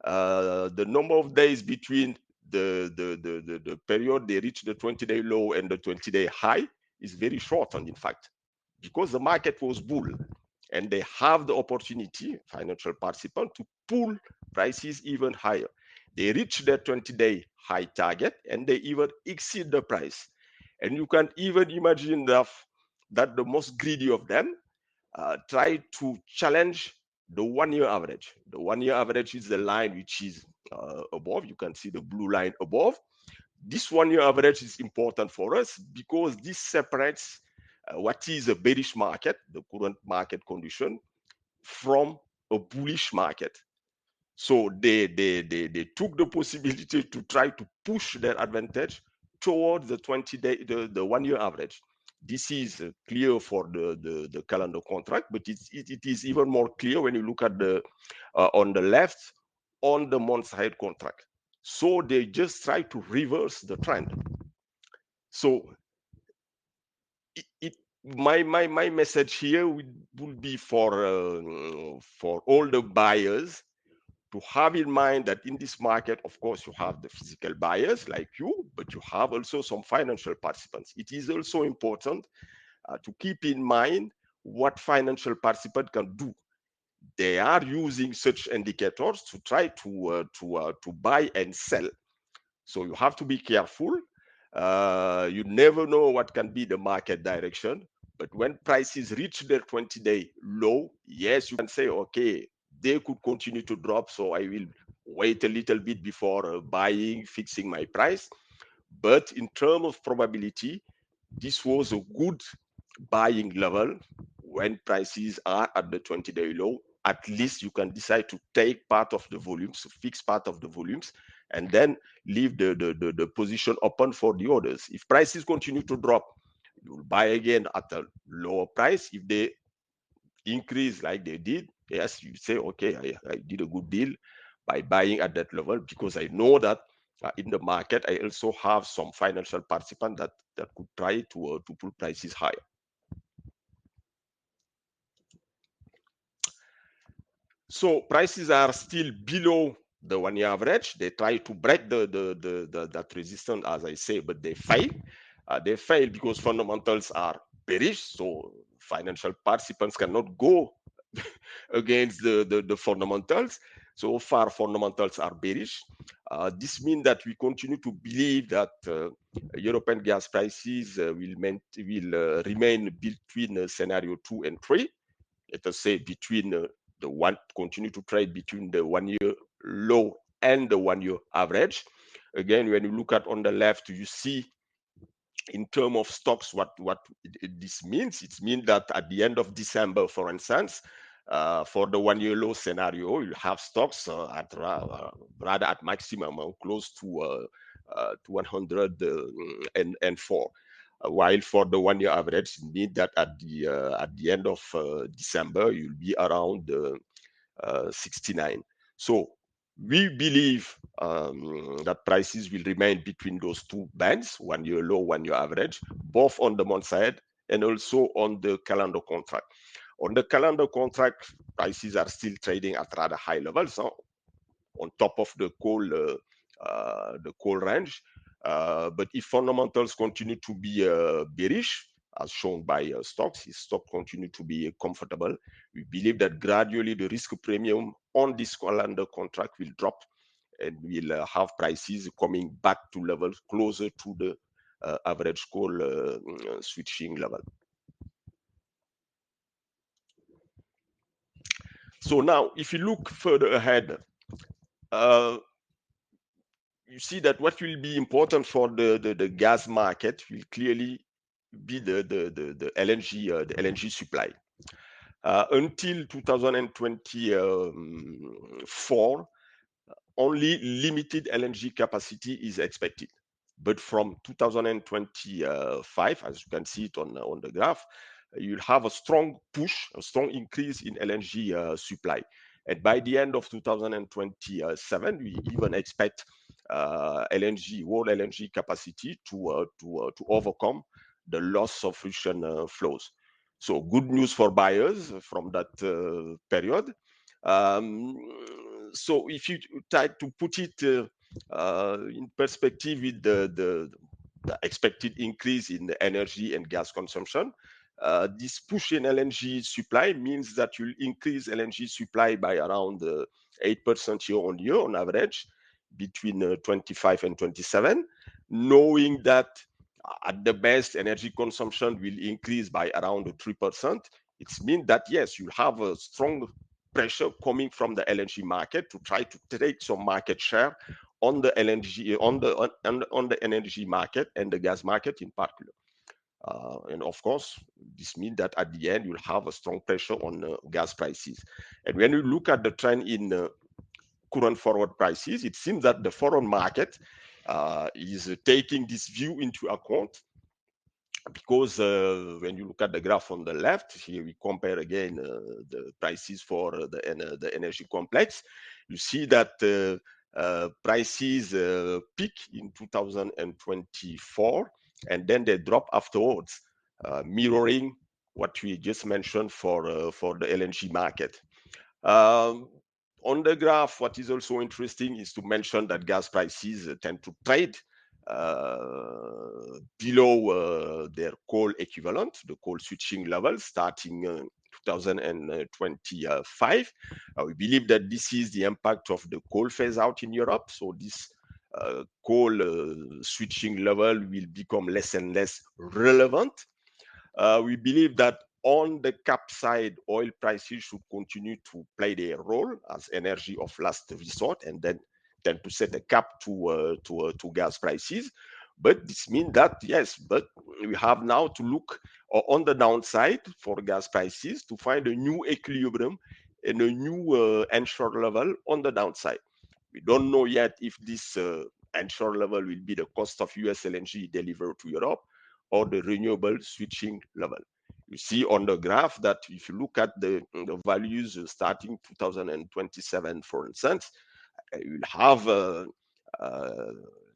Speaker 3: the number of days between the period they reach the 20-day low and the 20-day high is very short, and in fact, because the market was bull, and they have the opportunity, financial participants, to pull prices even higher. They reach their 20-day high target, and they even exceed the price. And you can even imagine that the most greedy of them try to challenge the 1 year average. The 1 year average is the line which is above. You can see the blue line above. This 1 year average is important for us because this separates what is a bearish market, the current market condition, from a bullish market. So they took the possibility to try to push their advantage towards the 20-day, the 1 year average. This is clear for the calendar contract, but it is even more clear when you look at the on the left on the month ahead contract. So they just try to reverse the trend. So my message here would be for all the buyers to have in mind that in this market, of course, you have the physical buyers like you, but you have also some financial participants. It is also important to keep in mind what financial participants can do. They are using such indicators to try to buy and sell. So you have to be careful. You never know what can be the market direction. But when prices reach their 20-day low, yes, you can say, okay, they could continue to drop, so I will wait a little bit before buying, fixing my price. But in terms of probability, this was a good buying level when prices are at the 20-day low. At least you can decide to take part of the volumes, fix part of the volumes, and then leave the position open for the orders. If prices continue to drop, you will buy again at a lower price. If they increase like they did, yes, you say, okay, I did a good deal by buying at that level because I know that in the market, I also have some financial participants that could try to pull prices higher. So prices are still below the 1 year average. They try to break that resistance, as I say, but they fail. They fail because fundamentals are bearish. So financial participants cannot go against the fundamentals. So far, fundamentals are bearish. This means that we continue to believe that European gas prices will remain between scenario 2 and 3. Let us say between continue to trade between the 1 year low and the 1 year average. Again, when you look at on the left, you see in terms of stocks what this means. It means that at the end of December, for instance, for the 1 year low scenario, you have stocks at rather at maximum close to 104. While for the 1 year average, it means that at the end of December, you'll be around 69. So we believe that prices will remain between those two bands, 1 year low, 1 year average, both on the month side and also on the calendar contract. On the calendar contract, prices are still trading at rather high levels, on top of the coal range. But if fundamentals continue to be bearish, as shown by stocks, if stock continue to be comfortable, we believe that gradually the risk premium on this calendar contract will drop, and we'll have prices coming back to levels closer to the average coal switching level. So now, if you look further ahead, you see that what will be important for the gas market will clearly be the LNG supply. Until 2024, only limited LNG capacity is expected. But from 2025, as you can see it on the graph, you'll have a strong push, a strong increase in LNG supply. And by the end of 2027, we even expect world LNG capacity to overcome the loss of Russian flows. So good news for buyers from that period. So if you try to put it in perspective with the expected increase in the energy and gas consumption, this push in LNG supply means that you'll increase LNG supply by around 8% year on year on average between 25 and 27, knowing that at the best energy consumption will increase by around 3%. It means that yes, you have a strong pressure coming from the LNG market to try to take some market share on the LNG, on the energy market and the gas market in particular. And of course, this means that at the end, you'll have a strong pressure on gas prices. And when you look at the trend in current forward prices, it seems that the foreign market is taking this view into account, because when you look at the graph on the left, here we compare again the prices for the energy complex. You see that prices peak in 2024, and then they drop afterwards, mirroring what we just mentioned for the LNG market. On the graph, what is also interesting is to mention that gas prices tend to trade below their coal equivalent, the coal switching level, starting 2025. We believe that this is the impact of the coal phase out in Europe. So this coal switching level will become less and less relevant. We believe that on the cap side, oil prices should continue to play their role as energy of last resort, and then tend to set a cap to gas prices. But this means that, yes, but we have now to look on the downside for gas prices to find a new equilibrium and a new onshore level on the downside. We don't know yet if this onshore level will be the cost of US LNG delivered to Europe or the renewable switching level. You see on the graph that if you look at the values starting 2027, for instance, you'll have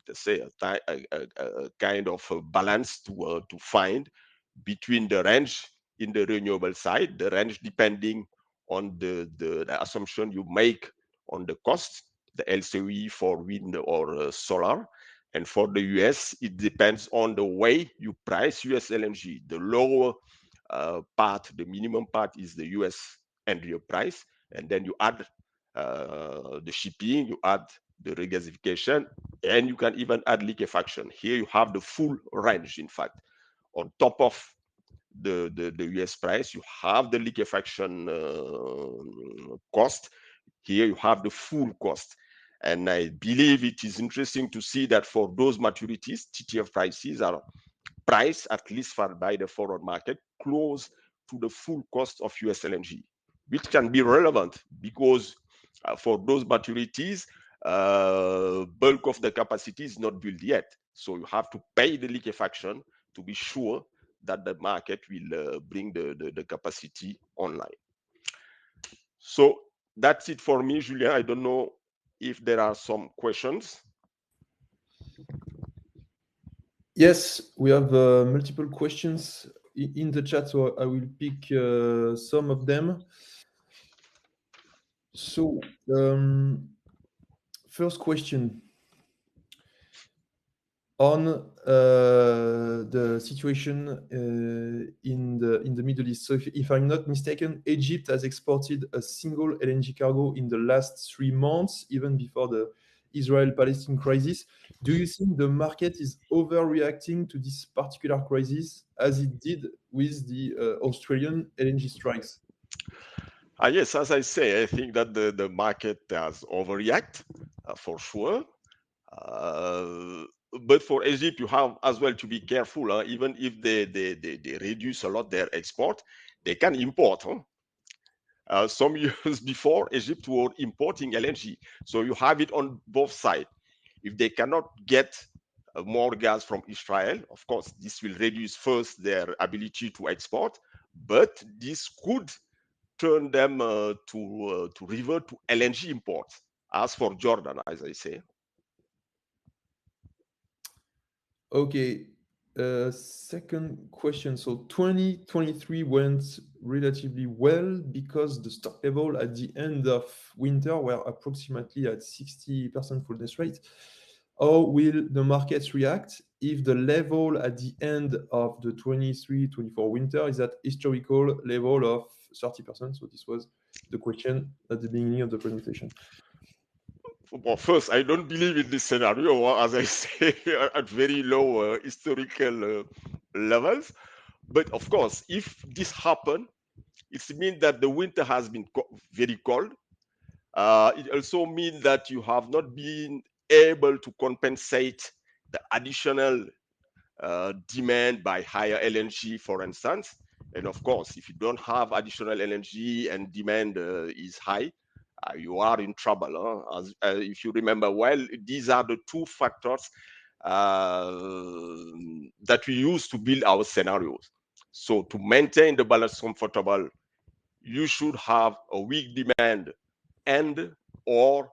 Speaker 3: let's say a kind of a balance to find between the range in the renewable side, the range depending on the assumption you make on the cost, the LCOE for wind or solar. And for the US, it depends on the way you price US LNG. The lower part, the minimum part, is the US Henry price, and then you add the shipping, you add the regasification, and you can even add liquefaction. Here you have the full range. In fact, on top of the US price, you have the liquefaction cost. Here you have the full cost. And I believe it is interesting to see that for those maturities, TTF prices are priced, at least by the forward market, close to the full cost of US LNG, which can be relevant because for those maturities, bulk of the capacity is not built yet. So you have to pay the liquefaction to be sure that the market will bring the capacity online. So that's it for me, Julien. I don't know if there are some questions.
Speaker 1: Yes, we have multiple questions in the chat, so I will pick some of them. So, first question on the situation in the Middle East. So, if I'm not mistaken, Egypt has exported a single LNG cargo in the last 3 months, even before the Israel-Palestine crisis. Do you think the market is overreacting to this particular crisis, as it did with the Australian LNG strikes?
Speaker 3: Yes, as I say, I think that the market has overreacted for sure. But for Egypt, you have as well to be careful. Even if they reduce a lot their export, they can import. Some years before, Egypt were importing LNG. So you have it on both sides. If they cannot get more gas from Israel, of course, this will reduce first their ability to export, but this could turn them to revert to LNG imports, as for Jordan, as I say.
Speaker 1: Okay. Second question. So 2023 went relatively well because the stock level at the end of winter were approximately at 60% fullness rate. How will the markets react if the level at the end of the 23-24 winter is at historical level of 30%? So this was the question at the beginning of the presentation.
Speaker 3: Well, first, I don't believe in this scenario, as I say, at very low historical levels. But of course, if this happens, It means that the winter has been very cold. It also means that you have not been able to compensate the additional demand by higher LNG, for instance. And of course, if you don't have additional LNG and demand is high, you are in trouble. As, if you remember well, these are the two factors that we use to build our scenarios. So to maintain the balance comfortable, you should have a weak demand and or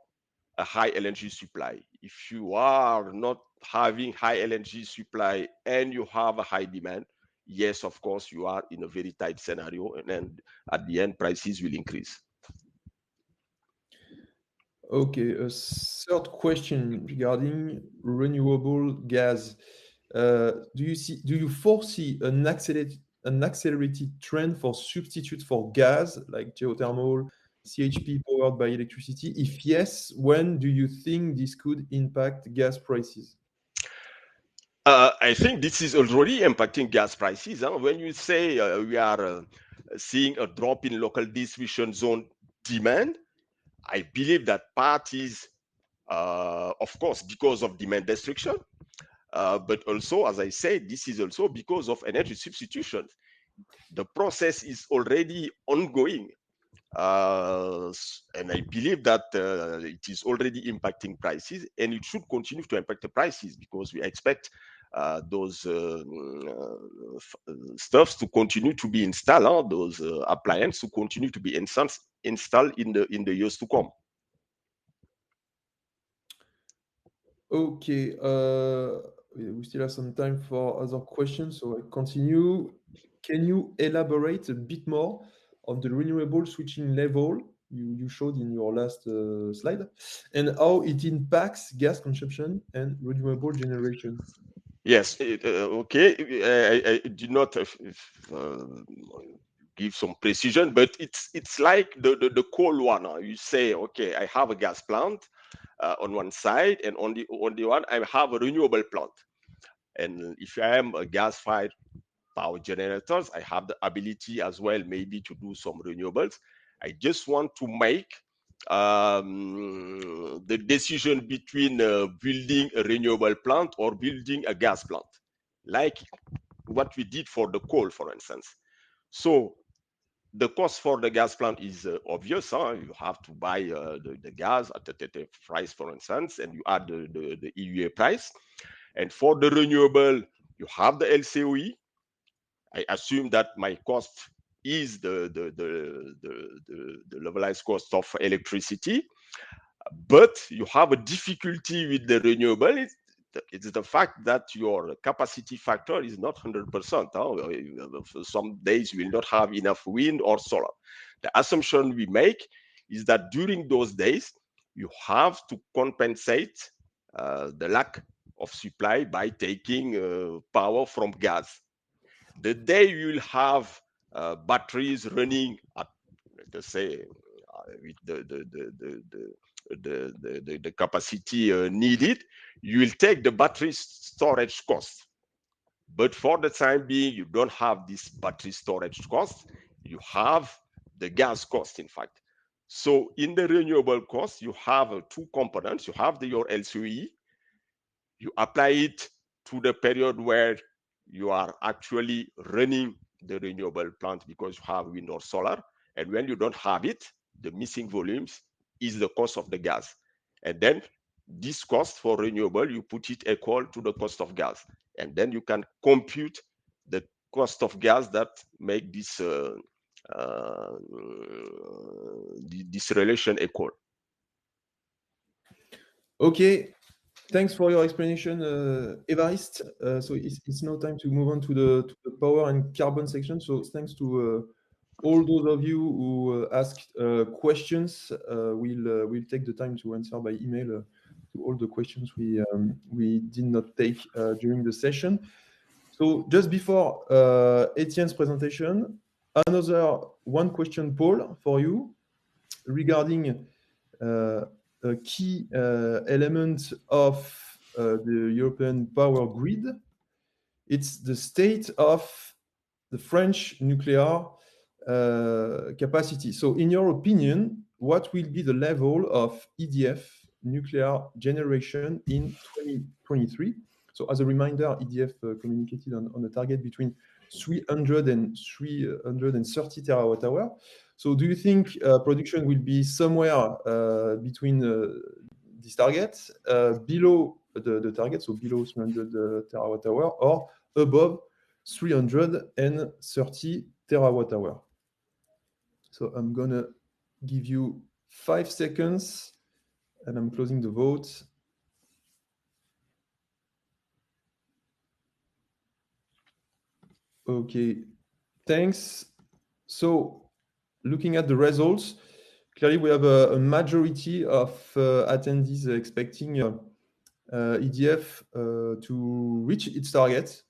Speaker 3: a high LNG supply. If you are not having high LNG supply and you have a high demand, yes, of course, you are in a very tight scenario, and then at the end, prices will increase.
Speaker 1: Okay, a third question regarding renewable gas. Do you foresee an accelerated trend for substitute for gas, like geothermal, CHP powered by electricity? If yes, when do you think this could impact gas prices?
Speaker 3: I think this is already impacting gas prices. When you say we are seeing a drop in local distribution zone demand, I believe that part is, of course, because of demand destruction, but also, as I said, this is also because of energy substitution. The process is already ongoing. And I believe that it is already impacting prices, and it should continue to impact the prices because we expect those stuffs to continue to be installed, those appliances to continue to be installed in the years to come.
Speaker 1: Okay, we still have some time for other questions, so I continue. Can you elaborate a bit more on the renewable switching level you showed in your last slide, and how it impacts gas consumption and renewable generation?
Speaker 3: Yes, okay. I did not give some precision, but it's like the coal one. You say, okay, I have a gas plant on one side, and on the one I have a renewable plant. And if I am a gas-fired power generators, I have the ability as well maybe to do some renewables. I just want to make the decision between building a renewable plant or building a gas plant, like what we did for the coal, for instance. So the cost for the gas plant is obvious. You have to buy the gas at the price, for instance, and you add the EUA price. And for the renewable, you have the LCOE. I assume that my cost is the levelized cost of electricity, but you have a difficulty with the renewable. It's the fact that your capacity factor is not 100%. Some days you will not have enough wind or solar. The assumption we make is that during those days, you have to compensate the lack of supply by taking power from gas. The day you will have batteries running at, let's say, with the capacity needed, you will take the battery storage cost. But for the time being, you don't have this battery storage cost. You have the gas cost, in fact. So in the renewable cost, you have two components. You have your LCOE. You apply it to the period where you are actually running the renewable plant because you have wind or solar. And when you don't have it, the missing volumes is the cost of the gas. And then this cost for renewable, you put it equal to the cost of gas. And then you can compute the cost of gas that make this this relation equal.
Speaker 1: Okay, thanks for your explanation, Évariste. So it's now time to move on to the power and carbon section. So thanks to all those of you who asked questions. We'll take the time to answer by email to all the questions we did not take during the session. So just before Etienne's presentation, another one question poll for you regarding a key element of the European power grid. It's the state of the French nuclear capacity. So in your opinion, what will be the level of EDF nuclear generation in 2023? So as a reminder, EDF communicated on a target between 300 and 330 terawatt hour. So do you think production will be somewhere between this target, below the target, so below 300 terawatt hour, or above 330 terawatt hour? So I'm gonna give you 5 seconds and I'm closing the vote. Okay, thanks. So looking at the results, clearly we have a majority of attendees expecting EDF to reach its target.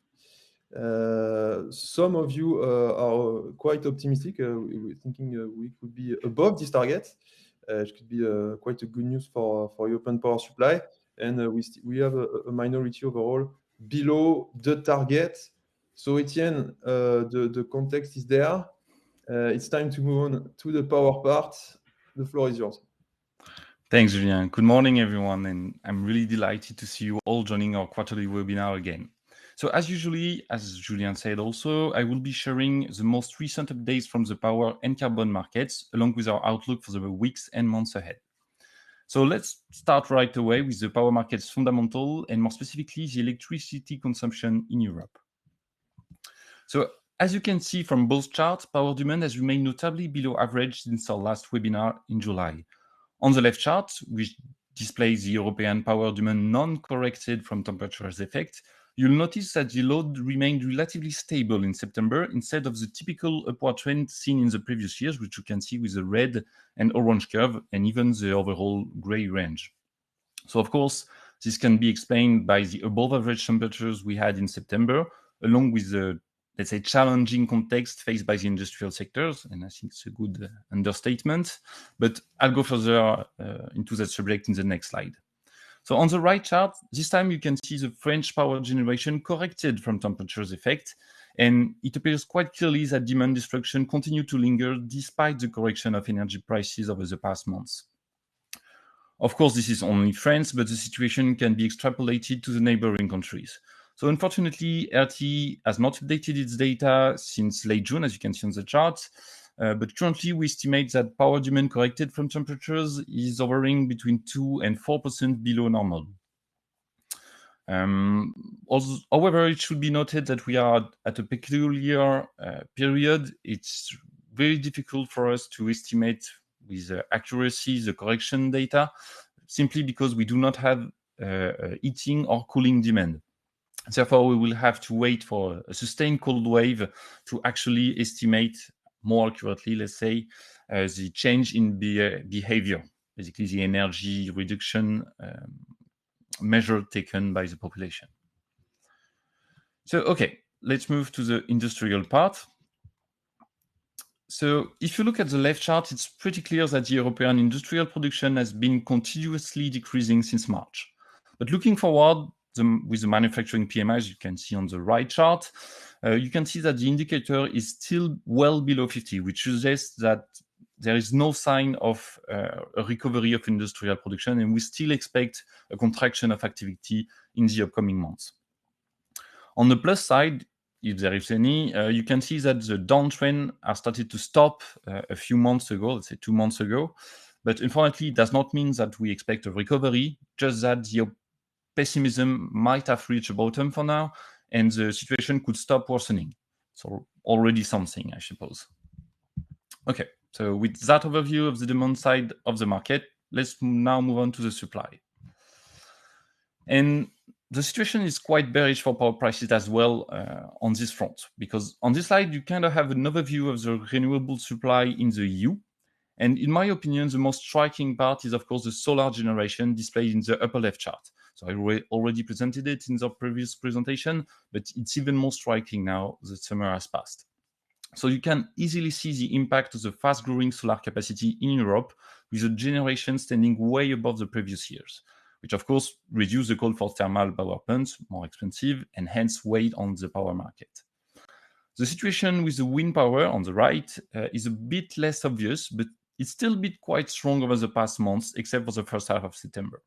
Speaker 1: Some of you are quite optimistic. We're thinking we could be above this target. It could be quite a good news for European power supply. And we have a minority overall below the target. So Etienne, the context is there. It's time to move on to the power part. The floor is yours.
Speaker 4: Thanks, Julien. Good morning, everyone, and I'm really delighted to see you all joining our quarterly webinar again. So as usually, as Julien said also, I will be sharing the most recent updates from the power and carbon markets, along with our outlook for the weeks and months ahead. So let's start right away with the power markets fundamental, and more specifically, the electricity consumption in Europe. So as you can see from both charts, power demand has remained notably below average since our last webinar in July. On the left chart, which displays the European power demand non-corrected from temperature's effect, you'll notice that the load remained relatively stable in September instead of the typical upward trend seen in the previous years, which you can see with the red and orange curve and even the overall gray range. So of course, this can be explained by the above average temperatures we had in September, along with the, let's say, challenging context faced by the industrial sectors, and I think it's a good understatement, but I'll go further into that subject in the next slide. So on the right chart, this time you can see the French power generation corrected from temperature's effect, and it appears quite clearly that demand destruction continued to linger despite the correction of energy prices over the past months. Of course, this is only France, but the situation can be extrapolated to the neighboring countries. So unfortunately, RT has not updated its data since late June, as you can see on the chart. But currently, we estimate that power demand corrected from temperatures is hovering between 2 and 4% below normal. However, it should be noted that we are at a peculiar period. It's very difficult for us to estimate with accuracy the correction data, simply because we do not have heating or cooling demand. Therefore, we will have to wait for a sustained cold wave to actually estimate more accurately, let's say, the change in behavior, basically the energy reduction measure taken by the population. So, okay, let's move to the industrial part. So if you look at the left chart, it's pretty clear that the European industrial production has been continuously decreasing since March. But looking forward, with the manufacturing PMI, as you can see on the right chart, you can see that the indicator is still well below 50, which suggests that there is no sign of a recovery of industrial production, and we still expect a contraction of activity in the upcoming months. On the plus side, if there is any, you can see that the downtrend has started to stop a few months ago, let's say 2 months ago. But unfortunately, it does not mean that we expect a recovery, just that the pessimism might have reached a bottom for now, and the situation could stop worsening. So already something, I suppose. Okay, so with that overview of the demand side of the market, let's now move on to the supply. And the situation is quite bearish for power prices as well on this front, because on this slide, you kind of have an overview of the renewable supply in the EU. And in my opinion, the most striking part is, of course, the solar generation displayed in the upper left chart. So I already presented it in the previous presentation, but it's even more striking now that summer has passed. So you can easily see the impact of the fast-growing solar capacity in Europe, with the generation standing way above the previous years, which of course reduce the call for thermal power plants, more expensive, and hence weigh on the power market. The situation with the wind power on the right is a bit less obvious, but it's still been quite strong over the past months, except for the first half of September.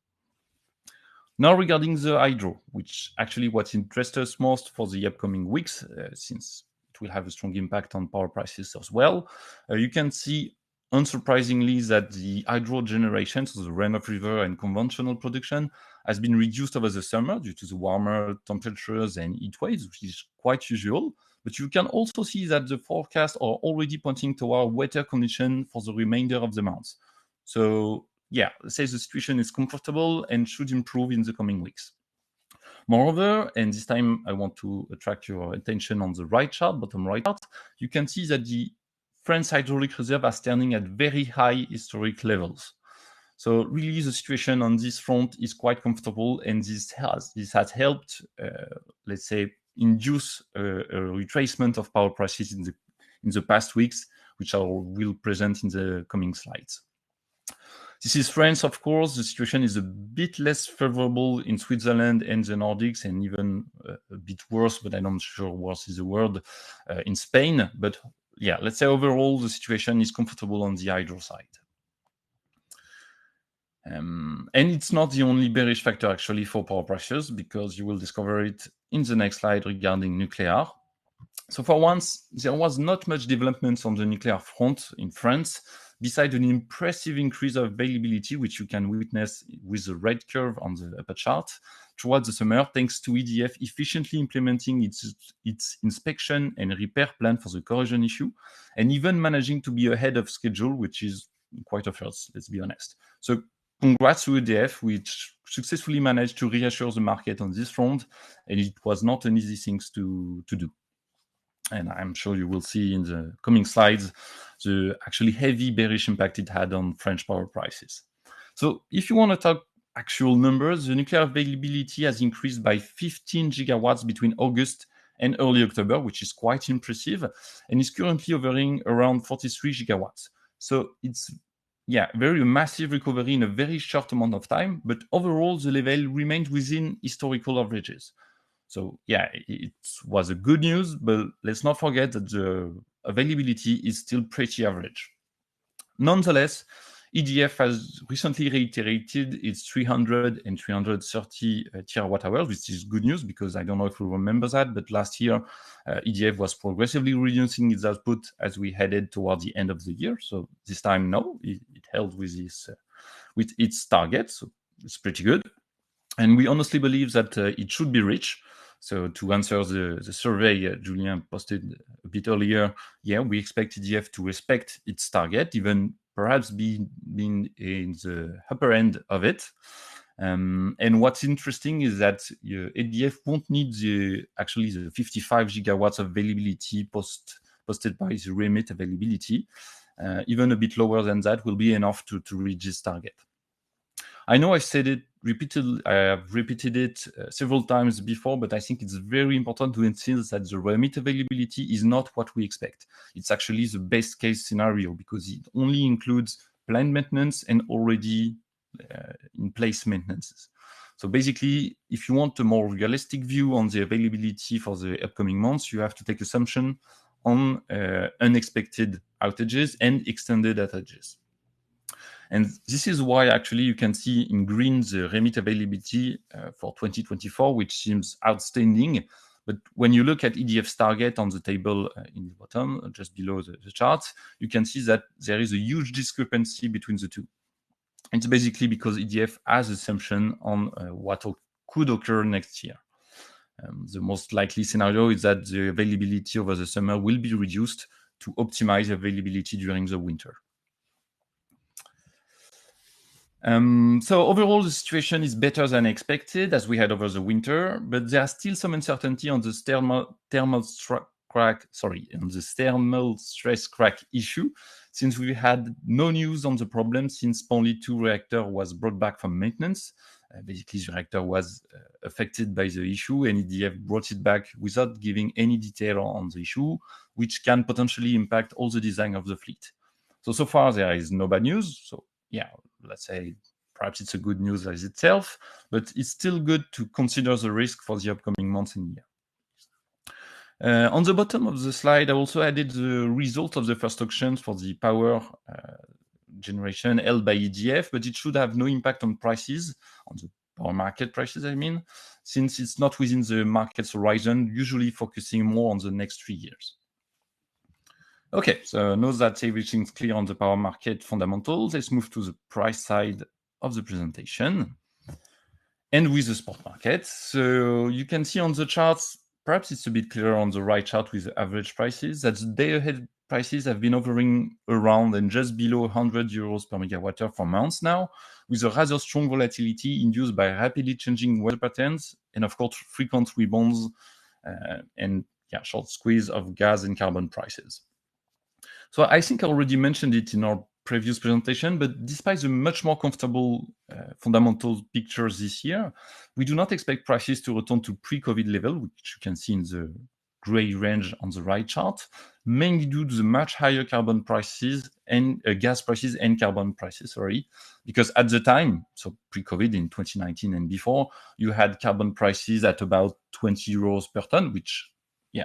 Speaker 4: Now regarding the hydro, which actually what interests us most for the upcoming weeks, since it will have a strong impact on power prices as well, you can see unsurprisingly that the hydro generation, so the run-of-river and conventional production, has been reduced over the summer due to the warmer temperatures and heat waves, which is quite usual. But you can also see that the forecasts are already pointing toward wetter conditions for the remainder of the month. So yeah, let's say the situation is comfortable and should improve in the coming weeks. Moreover, and this time I want to attract your attention on the right chart, bottom right chart, you can see that the France hydraulic reserve are standing at very high historic levels. So really the situation on this front is quite comfortable, and this has helped, let's say, induce a retracement of power prices in the past weeks, which I will present in the coming slides. This is France, of course. The situation is a bit less favorable in Switzerland and the Nordics, and even a bit worse, but I'm not sure worse is the word, in Spain. But yeah, let's say overall the situation is comfortable on the hydro side. And it's not the only bearish factor actually for power prices, because you will discover it in the next slide regarding nuclear. So for once, there was not much development on the nuclear front in France, besides an impressive increase of availability, which you can witness with the red curve on the upper chart, throughout the summer, thanks to EDF efficiently implementing its inspection and repair plan for the corrosion issue, and even managing to be ahead of schedule, which is quite a first, let's be honest. So congrats to EDF, which successfully managed to reassure the market on this front, and it was not an easy thing to do. And I'm sure you will see in the coming slides the actually heavy bearish impact it had on French power prices. So if you want to talk actual numbers, the nuclear availability has increased by 15 gigawatts between August and early October, which is quite impressive, and is currently hovering around 43 gigawatts. So it's very massive recovery in a very short amount of time, but overall the level remains within historical averages. So yeah, it was a good news, but let's not forget that the availability is still pretty average. Nonetheless, EDF has recently reiterated its 300 and 330 terawatt hours, which is good news, because I don't know if you remember that, but last year EDF was progressively reducing its output as we headed toward the end of the year. So this time, no, it held with its target, so it's pretty good. And we honestly believe that it should be reached. So to answer the survey Julien posted a bit earlier, we expect EDF to respect its target, even perhaps being in the upper end of it. And what's interesting is that EDF won't need the 55 gigawatts of availability posted by the remit availability. Even a bit lower than that will be enough to reach this target. I know I said it repeatedly. I have repeated it several times before, but I think it's very important to insist that the remit availability is not what we expect. It's actually the best case scenario, because it only includes planned maintenance and already in place maintenances. So basically, if you want a more realistic view on the availability for the upcoming months, you have to take assumption on unexpected outages and extended outages. And this is why actually you can see in green the remit availability for 2024, which seems outstanding. But when you look at EDF's target on the table in the bottom, just below the chart, you can see that there is a huge discrepancy between the two. It's basically because EDF has assumption on what could occur next year. The most likely scenario is that the availability over the summer will be reduced to optimize availability during the winter. So overall, the situation is better than expected as we had over the winter, but there are still some uncertainty on the thermal stress crack issue, since we had no news on the problem since only 2 reactor was brought back from maintenance. Basically, the reactor was affected by the issue, and EDF brought it back without giving any detail on the issue, which can potentially impact all the design of the fleet. So far, there is no bad news. So yeah, let's say perhaps it's a good news as itself, but it's still good to consider the risk for the upcoming months and year. On the bottom of the slide, I also added the result of the first auctions for the power generation held by EDF, but it should have no impact on prices, on the power market prices, I mean, since it's not within the market's horizon, usually focusing more on the next 3 years. Okay, so now that everything's clear on the power market fundamentals, let's move to the price side of the presentation. And with the spot market, so you can see on the charts, perhaps it's a bit clearer on the right chart with the average prices, that the day-ahead prices have been hovering around and just below 100 euros per megawatt-hour for months now, with a rather strong volatility induced by rapidly changing weather patterns and, of course, frequent rebounds and short squeeze of gas and carbon prices. So I think I already mentioned it in our previous presentation, but despite the much more comfortable fundamental pictures this year, we do not expect prices to return to pre-COVID level, which you can see in the gray range on the right chart, mainly due to the much higher carbon prices and gas prices and carbon prices, because at the time, so pre-COVID in 2019 and before, you had carbon prices at about 20 euros per ton, which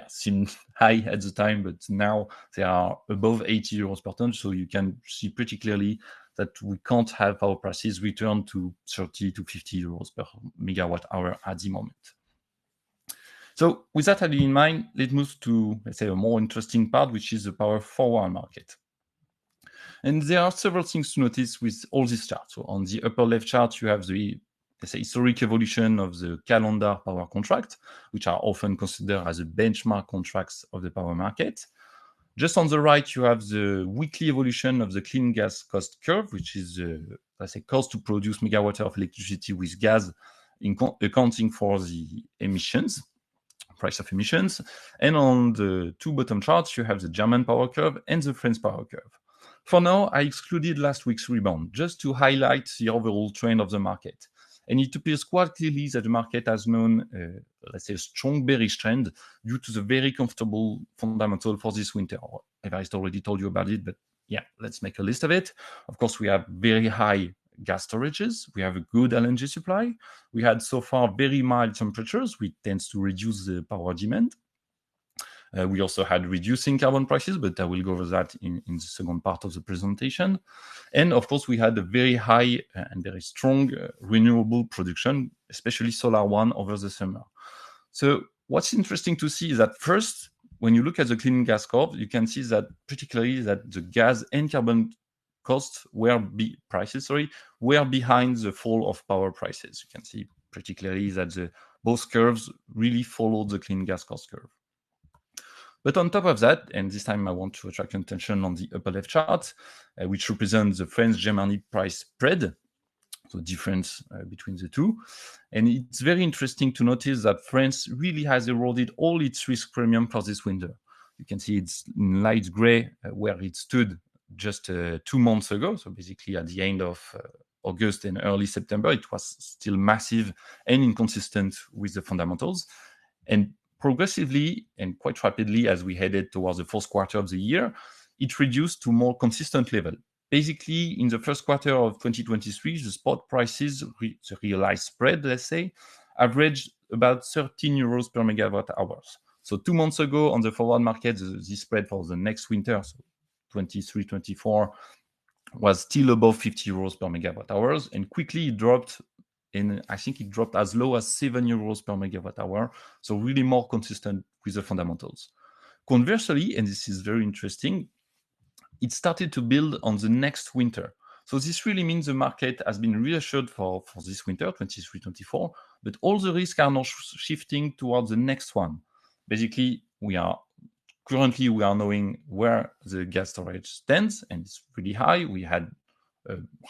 Speaker 4: seemed high at the time, but now they are above 80 euros per ton. So you can see pretty clearly that we can't have our prices return to 30 to 50 euros per megawatt hour at the moment. So with that in mind, let's move to, let's say, a more interesting part, which is the power forward market. And there are several things to notice with all these charts. So on the upper left chart, you have the historic evolution of the calendar power contract, which are often considered as the benchmark contracts of the power market. Just on the right, you have the weekly evolution of the clean gas cost curve, which is, cost to produce megawatt hour of electricity with gas, accounting for the emissions, price of emissions. And on the two bottom charts, you have the German power curve and the French power curve. For now, I excluded last week's rebound, just to highlight the overall trend of the market. And it appears quite clearly that the market has known, a strong bearish trend due to the very comfortable fundamental for this winter. Evariste already told you about it, but let's make a list of it. Of course, we have very high gas storages. We have a good LNG supply. We had so far very mild temperatures, which tends to reduce the power demand. We also had reducing carbon prices, but I will go over that in the second part of the presentation. And of course, we had a very high and very strong renewable production, especially solar one over the summer. So what's interesting to see is that first, when you look at the clean gas curve, you can see that particularly that the gas and carbon costs were behind the fall of power prices. You can see pretty clearly that both curves really followed the clean gas cost curve. But on top of that, and this time I want to attract your attention on the upper left chart, which represents the France-Germany price spread, so difference between the two. And it's very interesting to notice that France really has eroded all its risk premium for this winter. You can see it's in light gray where it stood just 2 months ago. So basically at the end of August and early September, it was still massive and inconsistent with the fundamentals. And progressively and quite rapidly as we headed towards the fourth quarter of the year, it reduced to more consistent level. Basically, in the first quarter of 2023, the spot prices, the realized spread, let's say, averaged about 13 euros per megawatt hours. So 2 months ago on the forward market, the spread for the next winter, so 23-24, was still above 50 euros per megawatt hours, and quickly it dropped. And I think it dropped as low as 7 euros per megawatt hour, so really more consistent with the fundamentals. Conversely, and this is very interesting, it started to build on the next winter. So this really means the market has been reassured for this winter, 23-24, but all the risks are now shifting towards the next one. Basically, we are knowing where the gas storage stands, and it's pretty high. We had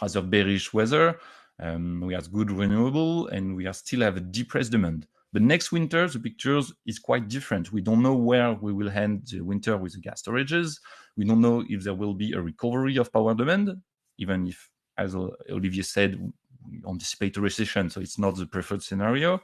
Speaker 4: rather bearish weather. We have good renewable, and we still have a depressed demand. But next winter, the picture is quite different. We don't know where we will end the winter with the gas storages. We don't know if there will be a recovery of power demand, even if, as Olivier said, we anticipate a recession, so it's not the preferred scenario.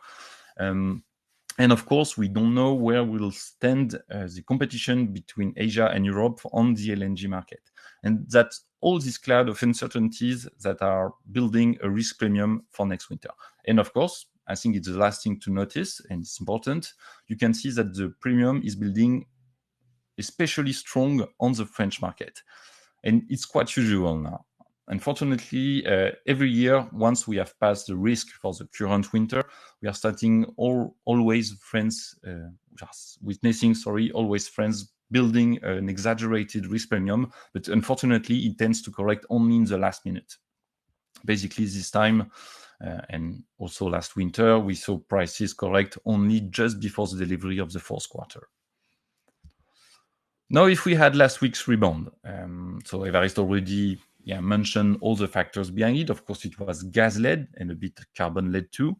Speaker 4: And of course, we don't know where will stand the competition between Asia and Europe on the LNG market. And that's all this cloud of uncertainties that are building a risk premium for next winter. And of course, I think it's the last thing to notice, and it's important. You can see that the premium is building especially strong on the French market. And it's quite usual now. Unfortunately, every year, once we have passed the risk for the current winter, we are starting always witnessing France building an exaggerated risk premium, but unfortunately, it tends to correct only in the last minute. Basically, this time, and also last winter, we saw prices correct only just before the delivery of the fourth quarter. Now, if we had last week's rebound, so Évariste already mentioned all the factors behind it. Of course, it was gas-led and a bit carbon-led too.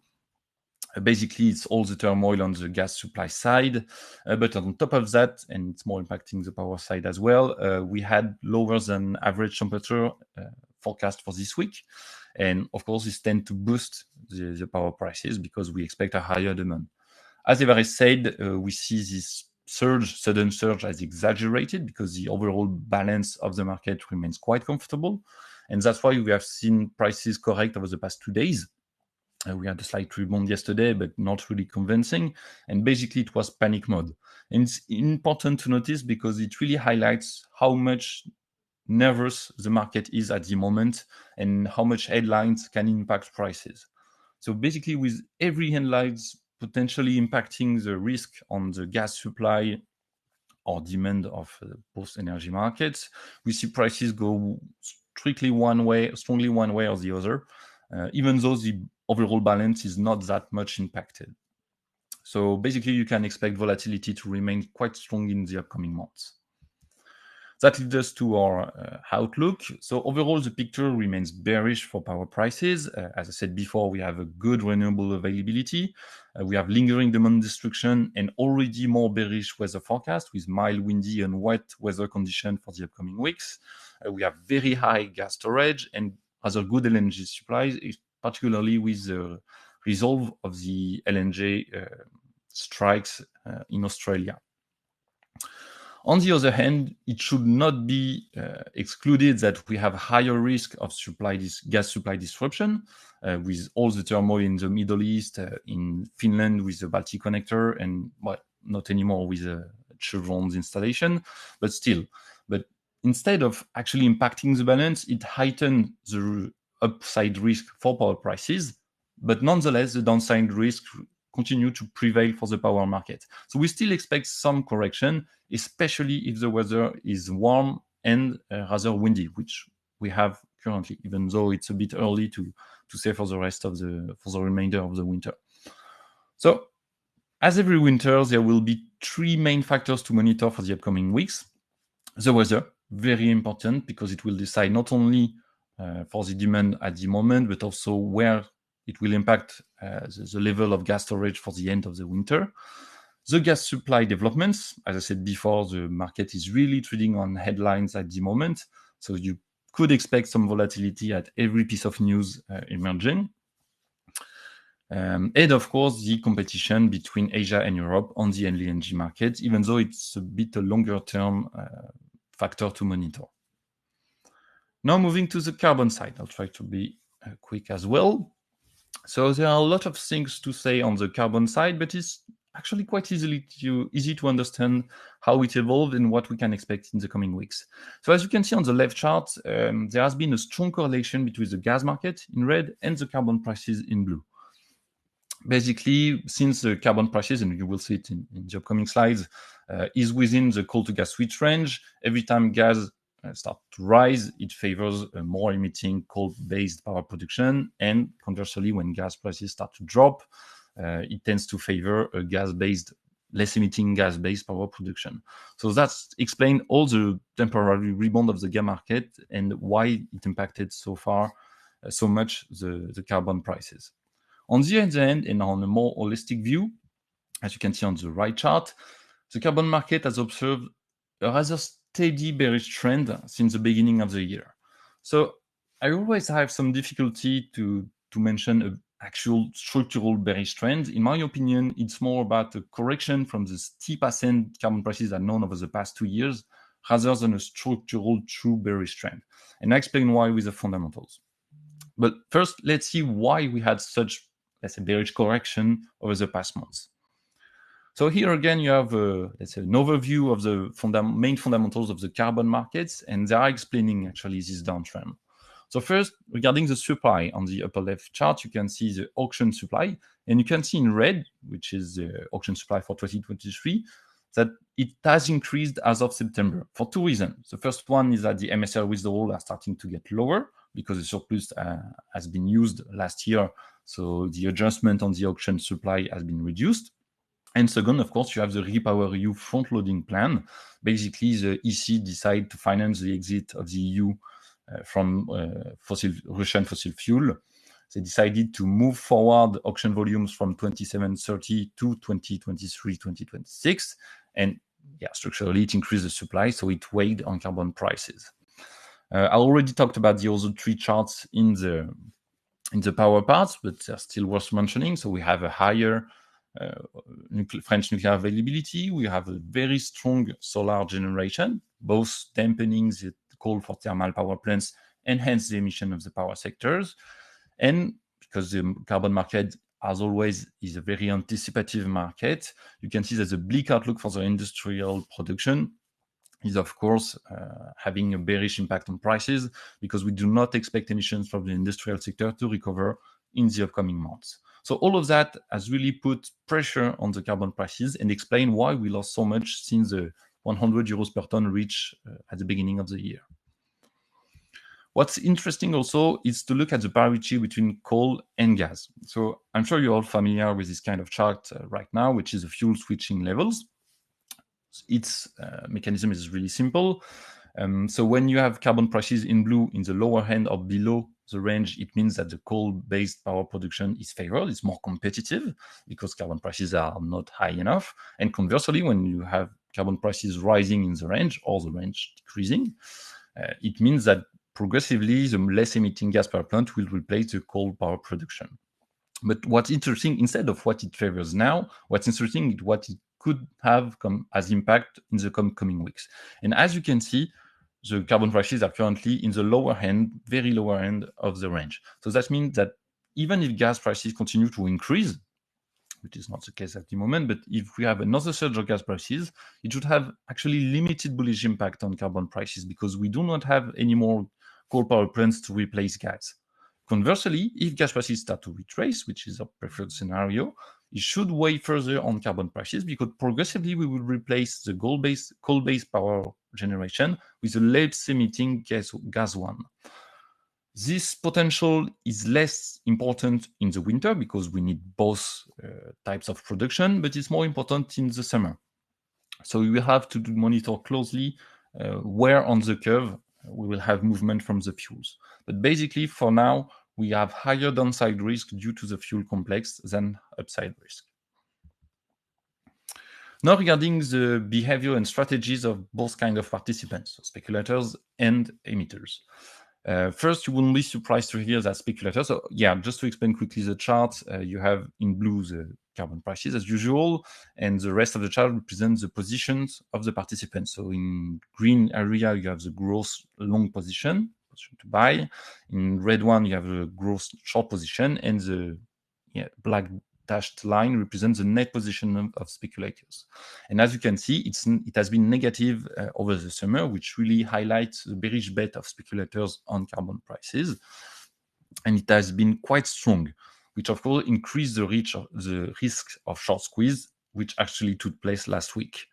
Speaker 4: Basically, it's all the turmoil on the gas supply side. But on top of that, and it's more impacting the power side as well, we had lower than average temperature forecast for this week. And of course, this tends to boost the power prices because we expect a higher demand. As Évariste said, we see this sudden surge as exaggerated because the overall balance of the market remains quite comfortable. And that's why we have seen prices correct over the past 2 days. We had a slight rebound yesterday, but not really convincing. And basically, it was panic mode. And it's important to notice because it really highlights how much nervous the market is at the moment and how much headlines can impact prices. So basically, with every headlines potentially impacting the risk on the gas supply or demand of both energy markets, we see prices go strongly one way or the other, even though the overall balance is not that much impacted. So basically, you can expect volatility to remain quite strong in the upcoming months. That leads us to our outlook. So overall, the picture remains bearish for power prices. As I said before, we have a good renewable availability. We have lingering demand destruction and already more bearish weather forecast with mild, windy and wet weather conditions for the upcoming weeks. We have very high gas storage and other good LNG supplies, particularly with the resolve of the LNG strikes in Australia. On the other hand, it should not be excluded that we have higher risk of gas supply disruption with all the turmoil in the Middle East, in Finland with the Baltic connector, and not anymore with Chevron's installation, but still. But instead of actually impacting the balance, it heightened the upside risk for power prices, but nonetheless, the downside risk continue to prevail for the power market. So we still expect some correction, especially if the weather is warm and rather windy, which we have currently, even though it's a bit early to say for the remainder of the winter. So as every winter, there will be 3 main factors to monitor for the upcoming weeks. The weather, very important because it will decide not only for the demand at the moment, but also where it will impact the level of gas storage for the end of the winter. The gas supply developments, as I said before, the market is really trading on headlines at the moment. So you could expect some volatility at every piece of news emerging. And of course, the competition between Asia and Europe on the LNG market, even though it's a bit a longer term factor to monitor. Now moving to the carbon side, I'll try to be quick as well. So there are a lot of things to say on the carbon side, but it's actually quite easy to understand how it evolved and what we can expect in the coming weeks. So as you can see on the left chart, there has been a strong correlation between the gas market in red and the carbon prices in blue. Basically, since the carbon prices, and you will see it in the upcoming slides, is within the coal to gas switch range, every time gas start to rise, it favors a more emitting coal-based power production, and conversely, when gas prices start to drop, it tends to favor a less emitting gas-based power production. So that's explained all the temporary rebound of the gas market and why it impacted so much the carbon prices. On the other hand, and on a more holistic view, as you can see on the right chart, the carbon market has observed a rather steady bearish trend since the beginning of the year. So I always have some difficulty to mention an actual structural bearish trend. In my opinion, it's more about a correction from the steep ascent carbon prices are known over the past 2 years, rather than a structural true bearish trend. And I explain why with the fundamentals. But first, let's see why we had such let's say, bearish correction over the past months. So here again, you have, let's say, an overview of the main fundamentals of the carbon markets, and they are explaining actually this downtrend. So first, regarding the supply, on the upper left chart, you can see the auction supply, and you can see in red, which is the auction supply for 2023, that it has increased as of September for two reasons. The first one is that the MSR withdrawal are starting to get lower because the surplus has been used last year, so the adjustment on the auction supply has been reduced. And second, of course, you have the REPowerEU front-loading plan. Basically, the EC decided to finance the exit of the EU from Russian fossil fuel. They decided to move forward auction volumes from 2730 to 2023-2026. And yeah, structurally, it increased the supply, so it weighed on carbon prices. I already talked about the other three charts in the power parts, but they're still worth mentioning. So we have a higher French nuclear availability. We have a very strong solar generation, both dampening the call for thermal power plants and hence the emission of the power sectors. And because the carbon market, as always, is a very anticipative market, you can see that the bleak outlook for the industrial production is, of course, having a bearish impact on prices because we do not expect emissions from the industrial sector to recover in the upcoming months. So all of that has really put pressure on the carbon prices and explain why we lost so much since the 100 euros per ton reach at the beginning of the year. What's interesting also is to look at the parity between coal and gas. So I'm sure you're all familiar with this kind of chart right now, which is the fuel switching levels. Its mechanism is really simple. So when you have carbon prices in blue in the lower end or below the range, it means that the coal-based power production is favored, it's more competitive because carbon prices are not high enough. And conversely, when you have carbon prices rising in the range or the range decreasing, it means that progressively the less emitting gas power plant will replace the coal power production. But what's interesting, instead of what it favors now, what's interesting is what it could have come as impact in the coming weeks. And as you can see, the carbon prices are currently in the lower end, very lower end of the range. So that means that even if gas prices continue to increase, which is not the case at the moment, but if we have another surge of gas prices, it should have actually limited bullish impact on carbon prices because we do not have any more coal power plants to replace gas. Conversely, if gas prices start to retrace, which is our preferred scenario, it should weigh further on carbon prices because progressively we will replace the coal-based power generation with a less emitting gas one. This potential is less important in the winter because we need both types of production, but it's more important in the summer. So we will have to monitor closely where on the curve we will have movement from the fuels. But basically, for now, we have higher downside risk due to the fuel complex than upside risk. Now, regarding the behavior and strategies of both kinds of participants, so speculators and emitters. First, you wouldn't be surprised to hear that speculators. So, yeah, just to explain quickly the chart, you have in blue the carbon prices as usual, and the rest of the chart represents the positions of the participants. So, in green area, you have the gross long position to buy. In red one, you have the gross short position, and the black dashed line represents the net position of speculators. And as you can see, it has been negative over the summer, which really highlights the bearish bet of speculators on carbon prices. And it has been quite strong, which of course increased the risk of short squeeze, which actually took place last week.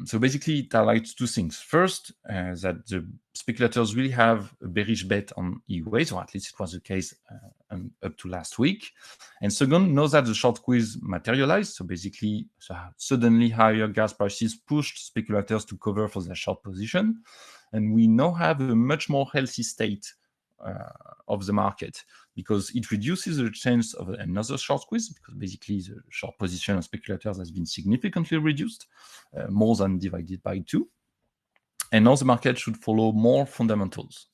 Speaker 4: So basically, it highlights two things. First, that the speculators really have a bearish bet on EUAs, or at least it was the case up to last week. And second, know that the short squeeze materialized. So basically, suddenly higher gas prices pushed speculators to cover for their short position. And we now have a much more healthy state of the market because it reduces the chance of another short squeeze because basically the short position of speculators has been significantly reduced, more than divided by 2. And now the market should follow more fundamentals.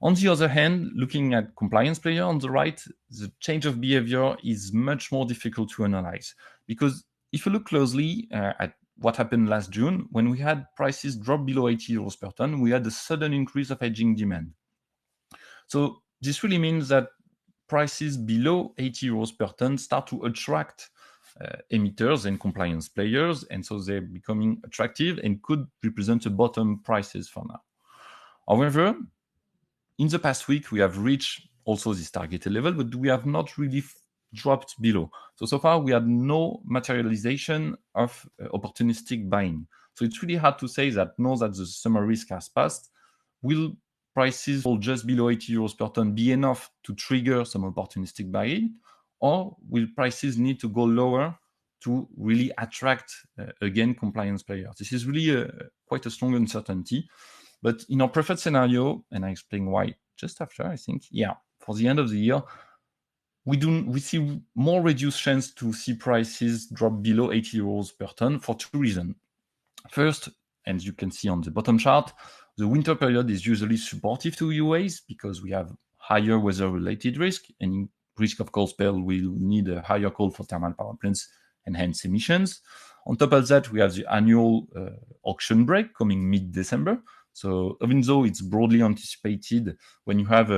Speaker 4: On the other hand, looking at compliance player on the right, the change of behavior is much more difficult to analyze because if you look closely at what happened last June, when we had prices drop below 80 euros per ton, we had a sudden increase of hedging demand. So this really means that prices below 80 euros per ton start to attract emitters and compliance players, and so they're becoming attractive and could represent the bottom prices for now. However, in the past week, we have reached also this targeted level, but we have not really dropped below. So far, we had no materialization of opportunistic buying. So it's really hard to say that now that the summer risk has passed, will prices fall just below 80 euros per ton be enough to trigger some opportunistic buying, or will prices need to go lower to really attract, again, compliance players? This is really quite a strong uncertainty. But in our preferred scenario, and I explain why just after, I think, for the end of the year, we see more reduced chance to see prices drop below 80 euros per ton for two reasons. First, as you can see on the bottom chart, the winter period is usually supportive to EUAs because we have higher weather-related risk, and risk of cold spell will need a higher coal for thermal power plants and hence emissions. On top of that, we have the annual auction break coming mid-December. So even though it's broadly anticipated, when you have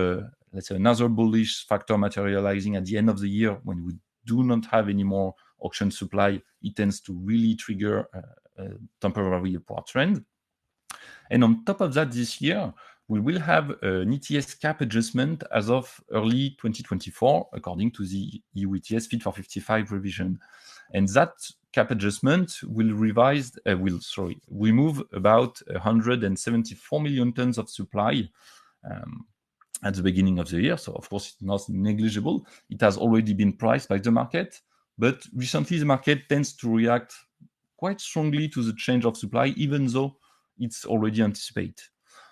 Speaker 4: let's say another bullish factor materializing at the end of the year, when we do not have any more auction supply, it tends to really trigger a temporary upward trend. And on top of that, this year, we will have an ETS cap adjustment as of early 2024, according to the EU ETS Fit for 55 revision. And that cap adjustment will remove about 174 million tons of supply at the beginning of the year. So of course, it's not negligible. It has already been priced by the market, but recently the market tends to react quite strongly to the change of supply, even though it's already anticipated.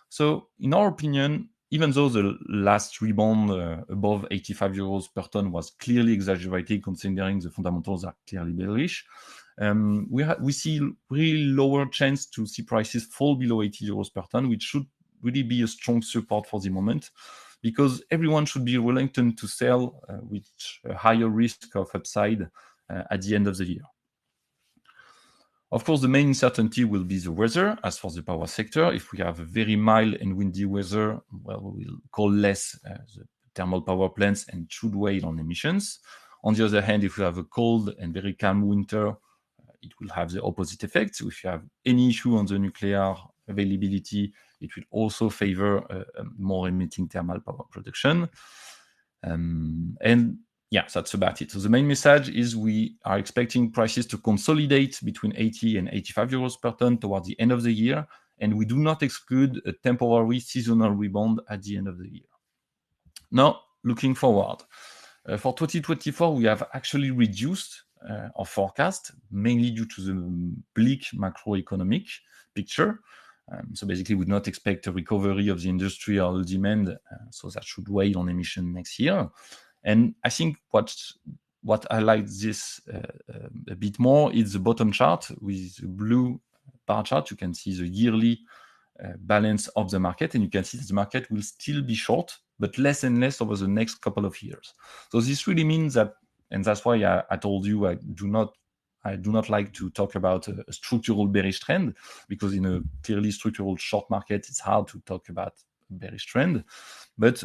Speaker 4: So in our opinion, even though the last rebound above 85 euros per ton was clearly exaggerated, considering the fundamentals are clearly bearish, we see really lower chance to see prices fall below 80 euros per ton, which should really be a strong support for the moment, because everyone should be reluctant to sell with a higher risk of upside at the end of the year. Of course, the main uncertainty will be the weather. As for the power sector, if we have a very mild and windy weather, well, we will call less the thermal power plants and should weigh on emissions. On the other hand, if we have a cold and very calm winter, it will have the opposite effect. So if you have any issue on the nuclear availability, it will also favor a more emitting thermal power production. And yeah, that's about it. So the main message is we are expecting prices to consolidate between 80 and 85 euros per ton toward the end of the year, and we do not exclude a temporary seasonal rebound at the end of the year. Now, looking forward. For 2024, we have actually reduced our forecast, mainly due to the bleak macroeconomic picture. So basically, we do not expect a recovery of the industrial demand, so that should weigh on emission next year. And I think what highlights this a bit more is the bottom chart with the blue bar chart. You can see the yearly balance of the market, and you can see that the market will still be short, but less and less over the next couple of years. So this really means that, and that's why I told you I do not like to talk about a structural bearish trend, because in a clearly structural short market, it's hard to talk about a bearish trend. But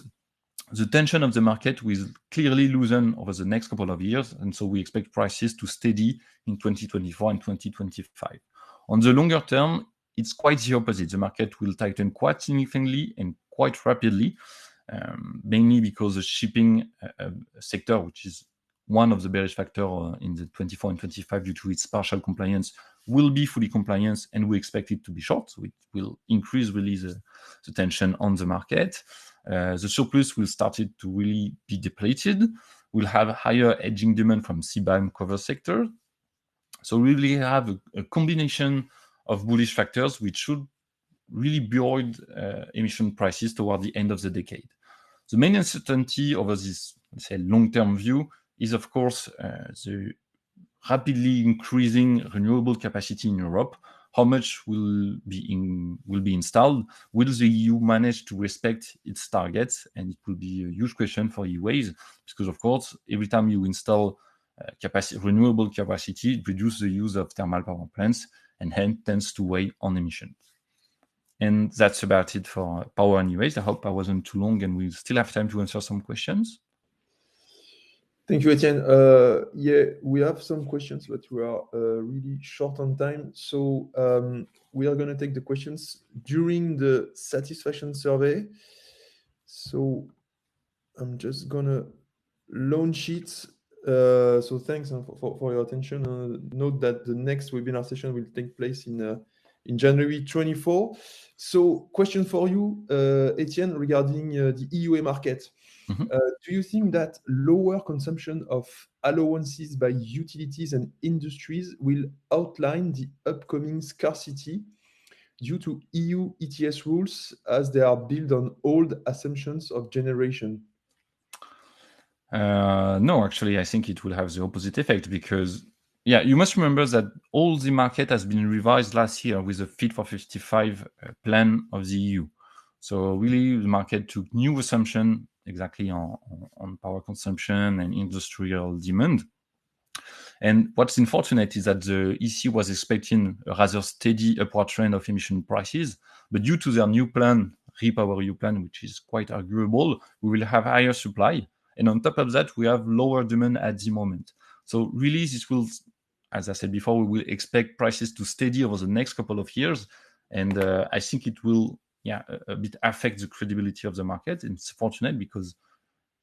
Speaker 4: the tension of the market will clearly loosen over the next couple of years, and so we expect prices to steady in 2024 and 2025. On the longer term, it's quite the opposite. The market will tighten quite significantly and quite rapidly, mainly because the shipping sector, which is one of the bearish factors in the 24 and 25 due to its partial compliance, will be fully compliant, and we expect it to be short, so it will increase really the tension on the market. The surplus will start to really be depleted. We'll have higher hedging demand from CBAM cover sector. So we really have a combination of bullish factors which should really buoy emission prices toward the end of the decade. The main uncertainty over this, let's say, long-term view is, of course, the rapidly increasing renewable capacity in Europe. How much will be installed? Will the EU manage to respect its targets? And it will be a huge question for EUAs, because, of course, every time you install renewable capacity, it reduces the use of thermal power plants and hence tends to weigh on emissions. And that's about it for power and EUAs. I hope I wasn't too long and we still have time to answer some questions.
Speaker 1: Thank you, Etienne. Yeah, we have some questions, but we are really short on time. So we are going to take the questions during the satisfaction survey. So I'm just going to launch it. So thanks for your attention. Note that the next webinar session will take place in January 24. So question for you, Etienne, regarding the EUA market. Do you think that lower consumption of allowances by utilities and industries will outline the upcoming scarcity due to EU ETS rules as they are built on old assumptions of generation?
Speaker 4: No, actually, I think it will have the opposite effect because, yeah, you must remember that all the market has been revised last year with the Fit for 55 plan of the EU. So really, the market took new assumption exactly on power consumption and industrial demand. And what's unfortunate is that the EC was expecting a rather steady upward trend of emission prices, but due to their new plan, REPowerEU plan, which is quite arguable, we will have higher supply. And on top of that, we have lower demand at the moment. So really, this will, as I said before, we will expect prices to steady over the next couple of years. And I think it will, a bit affect the credibility of the market. And it's fortunate because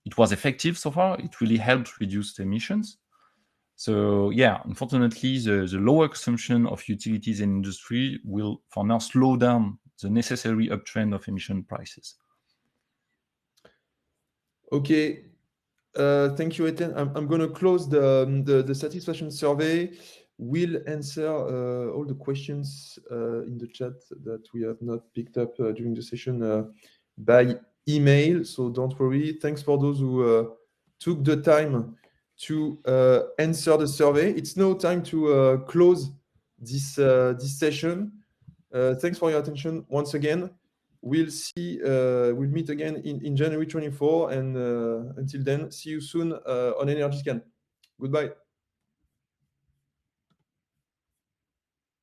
Speaker 4: it was effective so far. It really helped reduce the emissions. So yeah, unfortunately, the lower consumption of utilities and industry will, for now, slow down the necessary uptrend of emission prices.
Speaker 1: Okay. Thank you, Etienne. I'm going to close the satisfaction survey. We'll answer all the questions in the chat that we have not picked up during the session by email. So don't worry. Thanks for those who took the time to answer the survey. It's now time to close this session. Thanks for your attention once again. We'll meet again in January 24, and until then, see you soon on EnergyScan. Goodbye.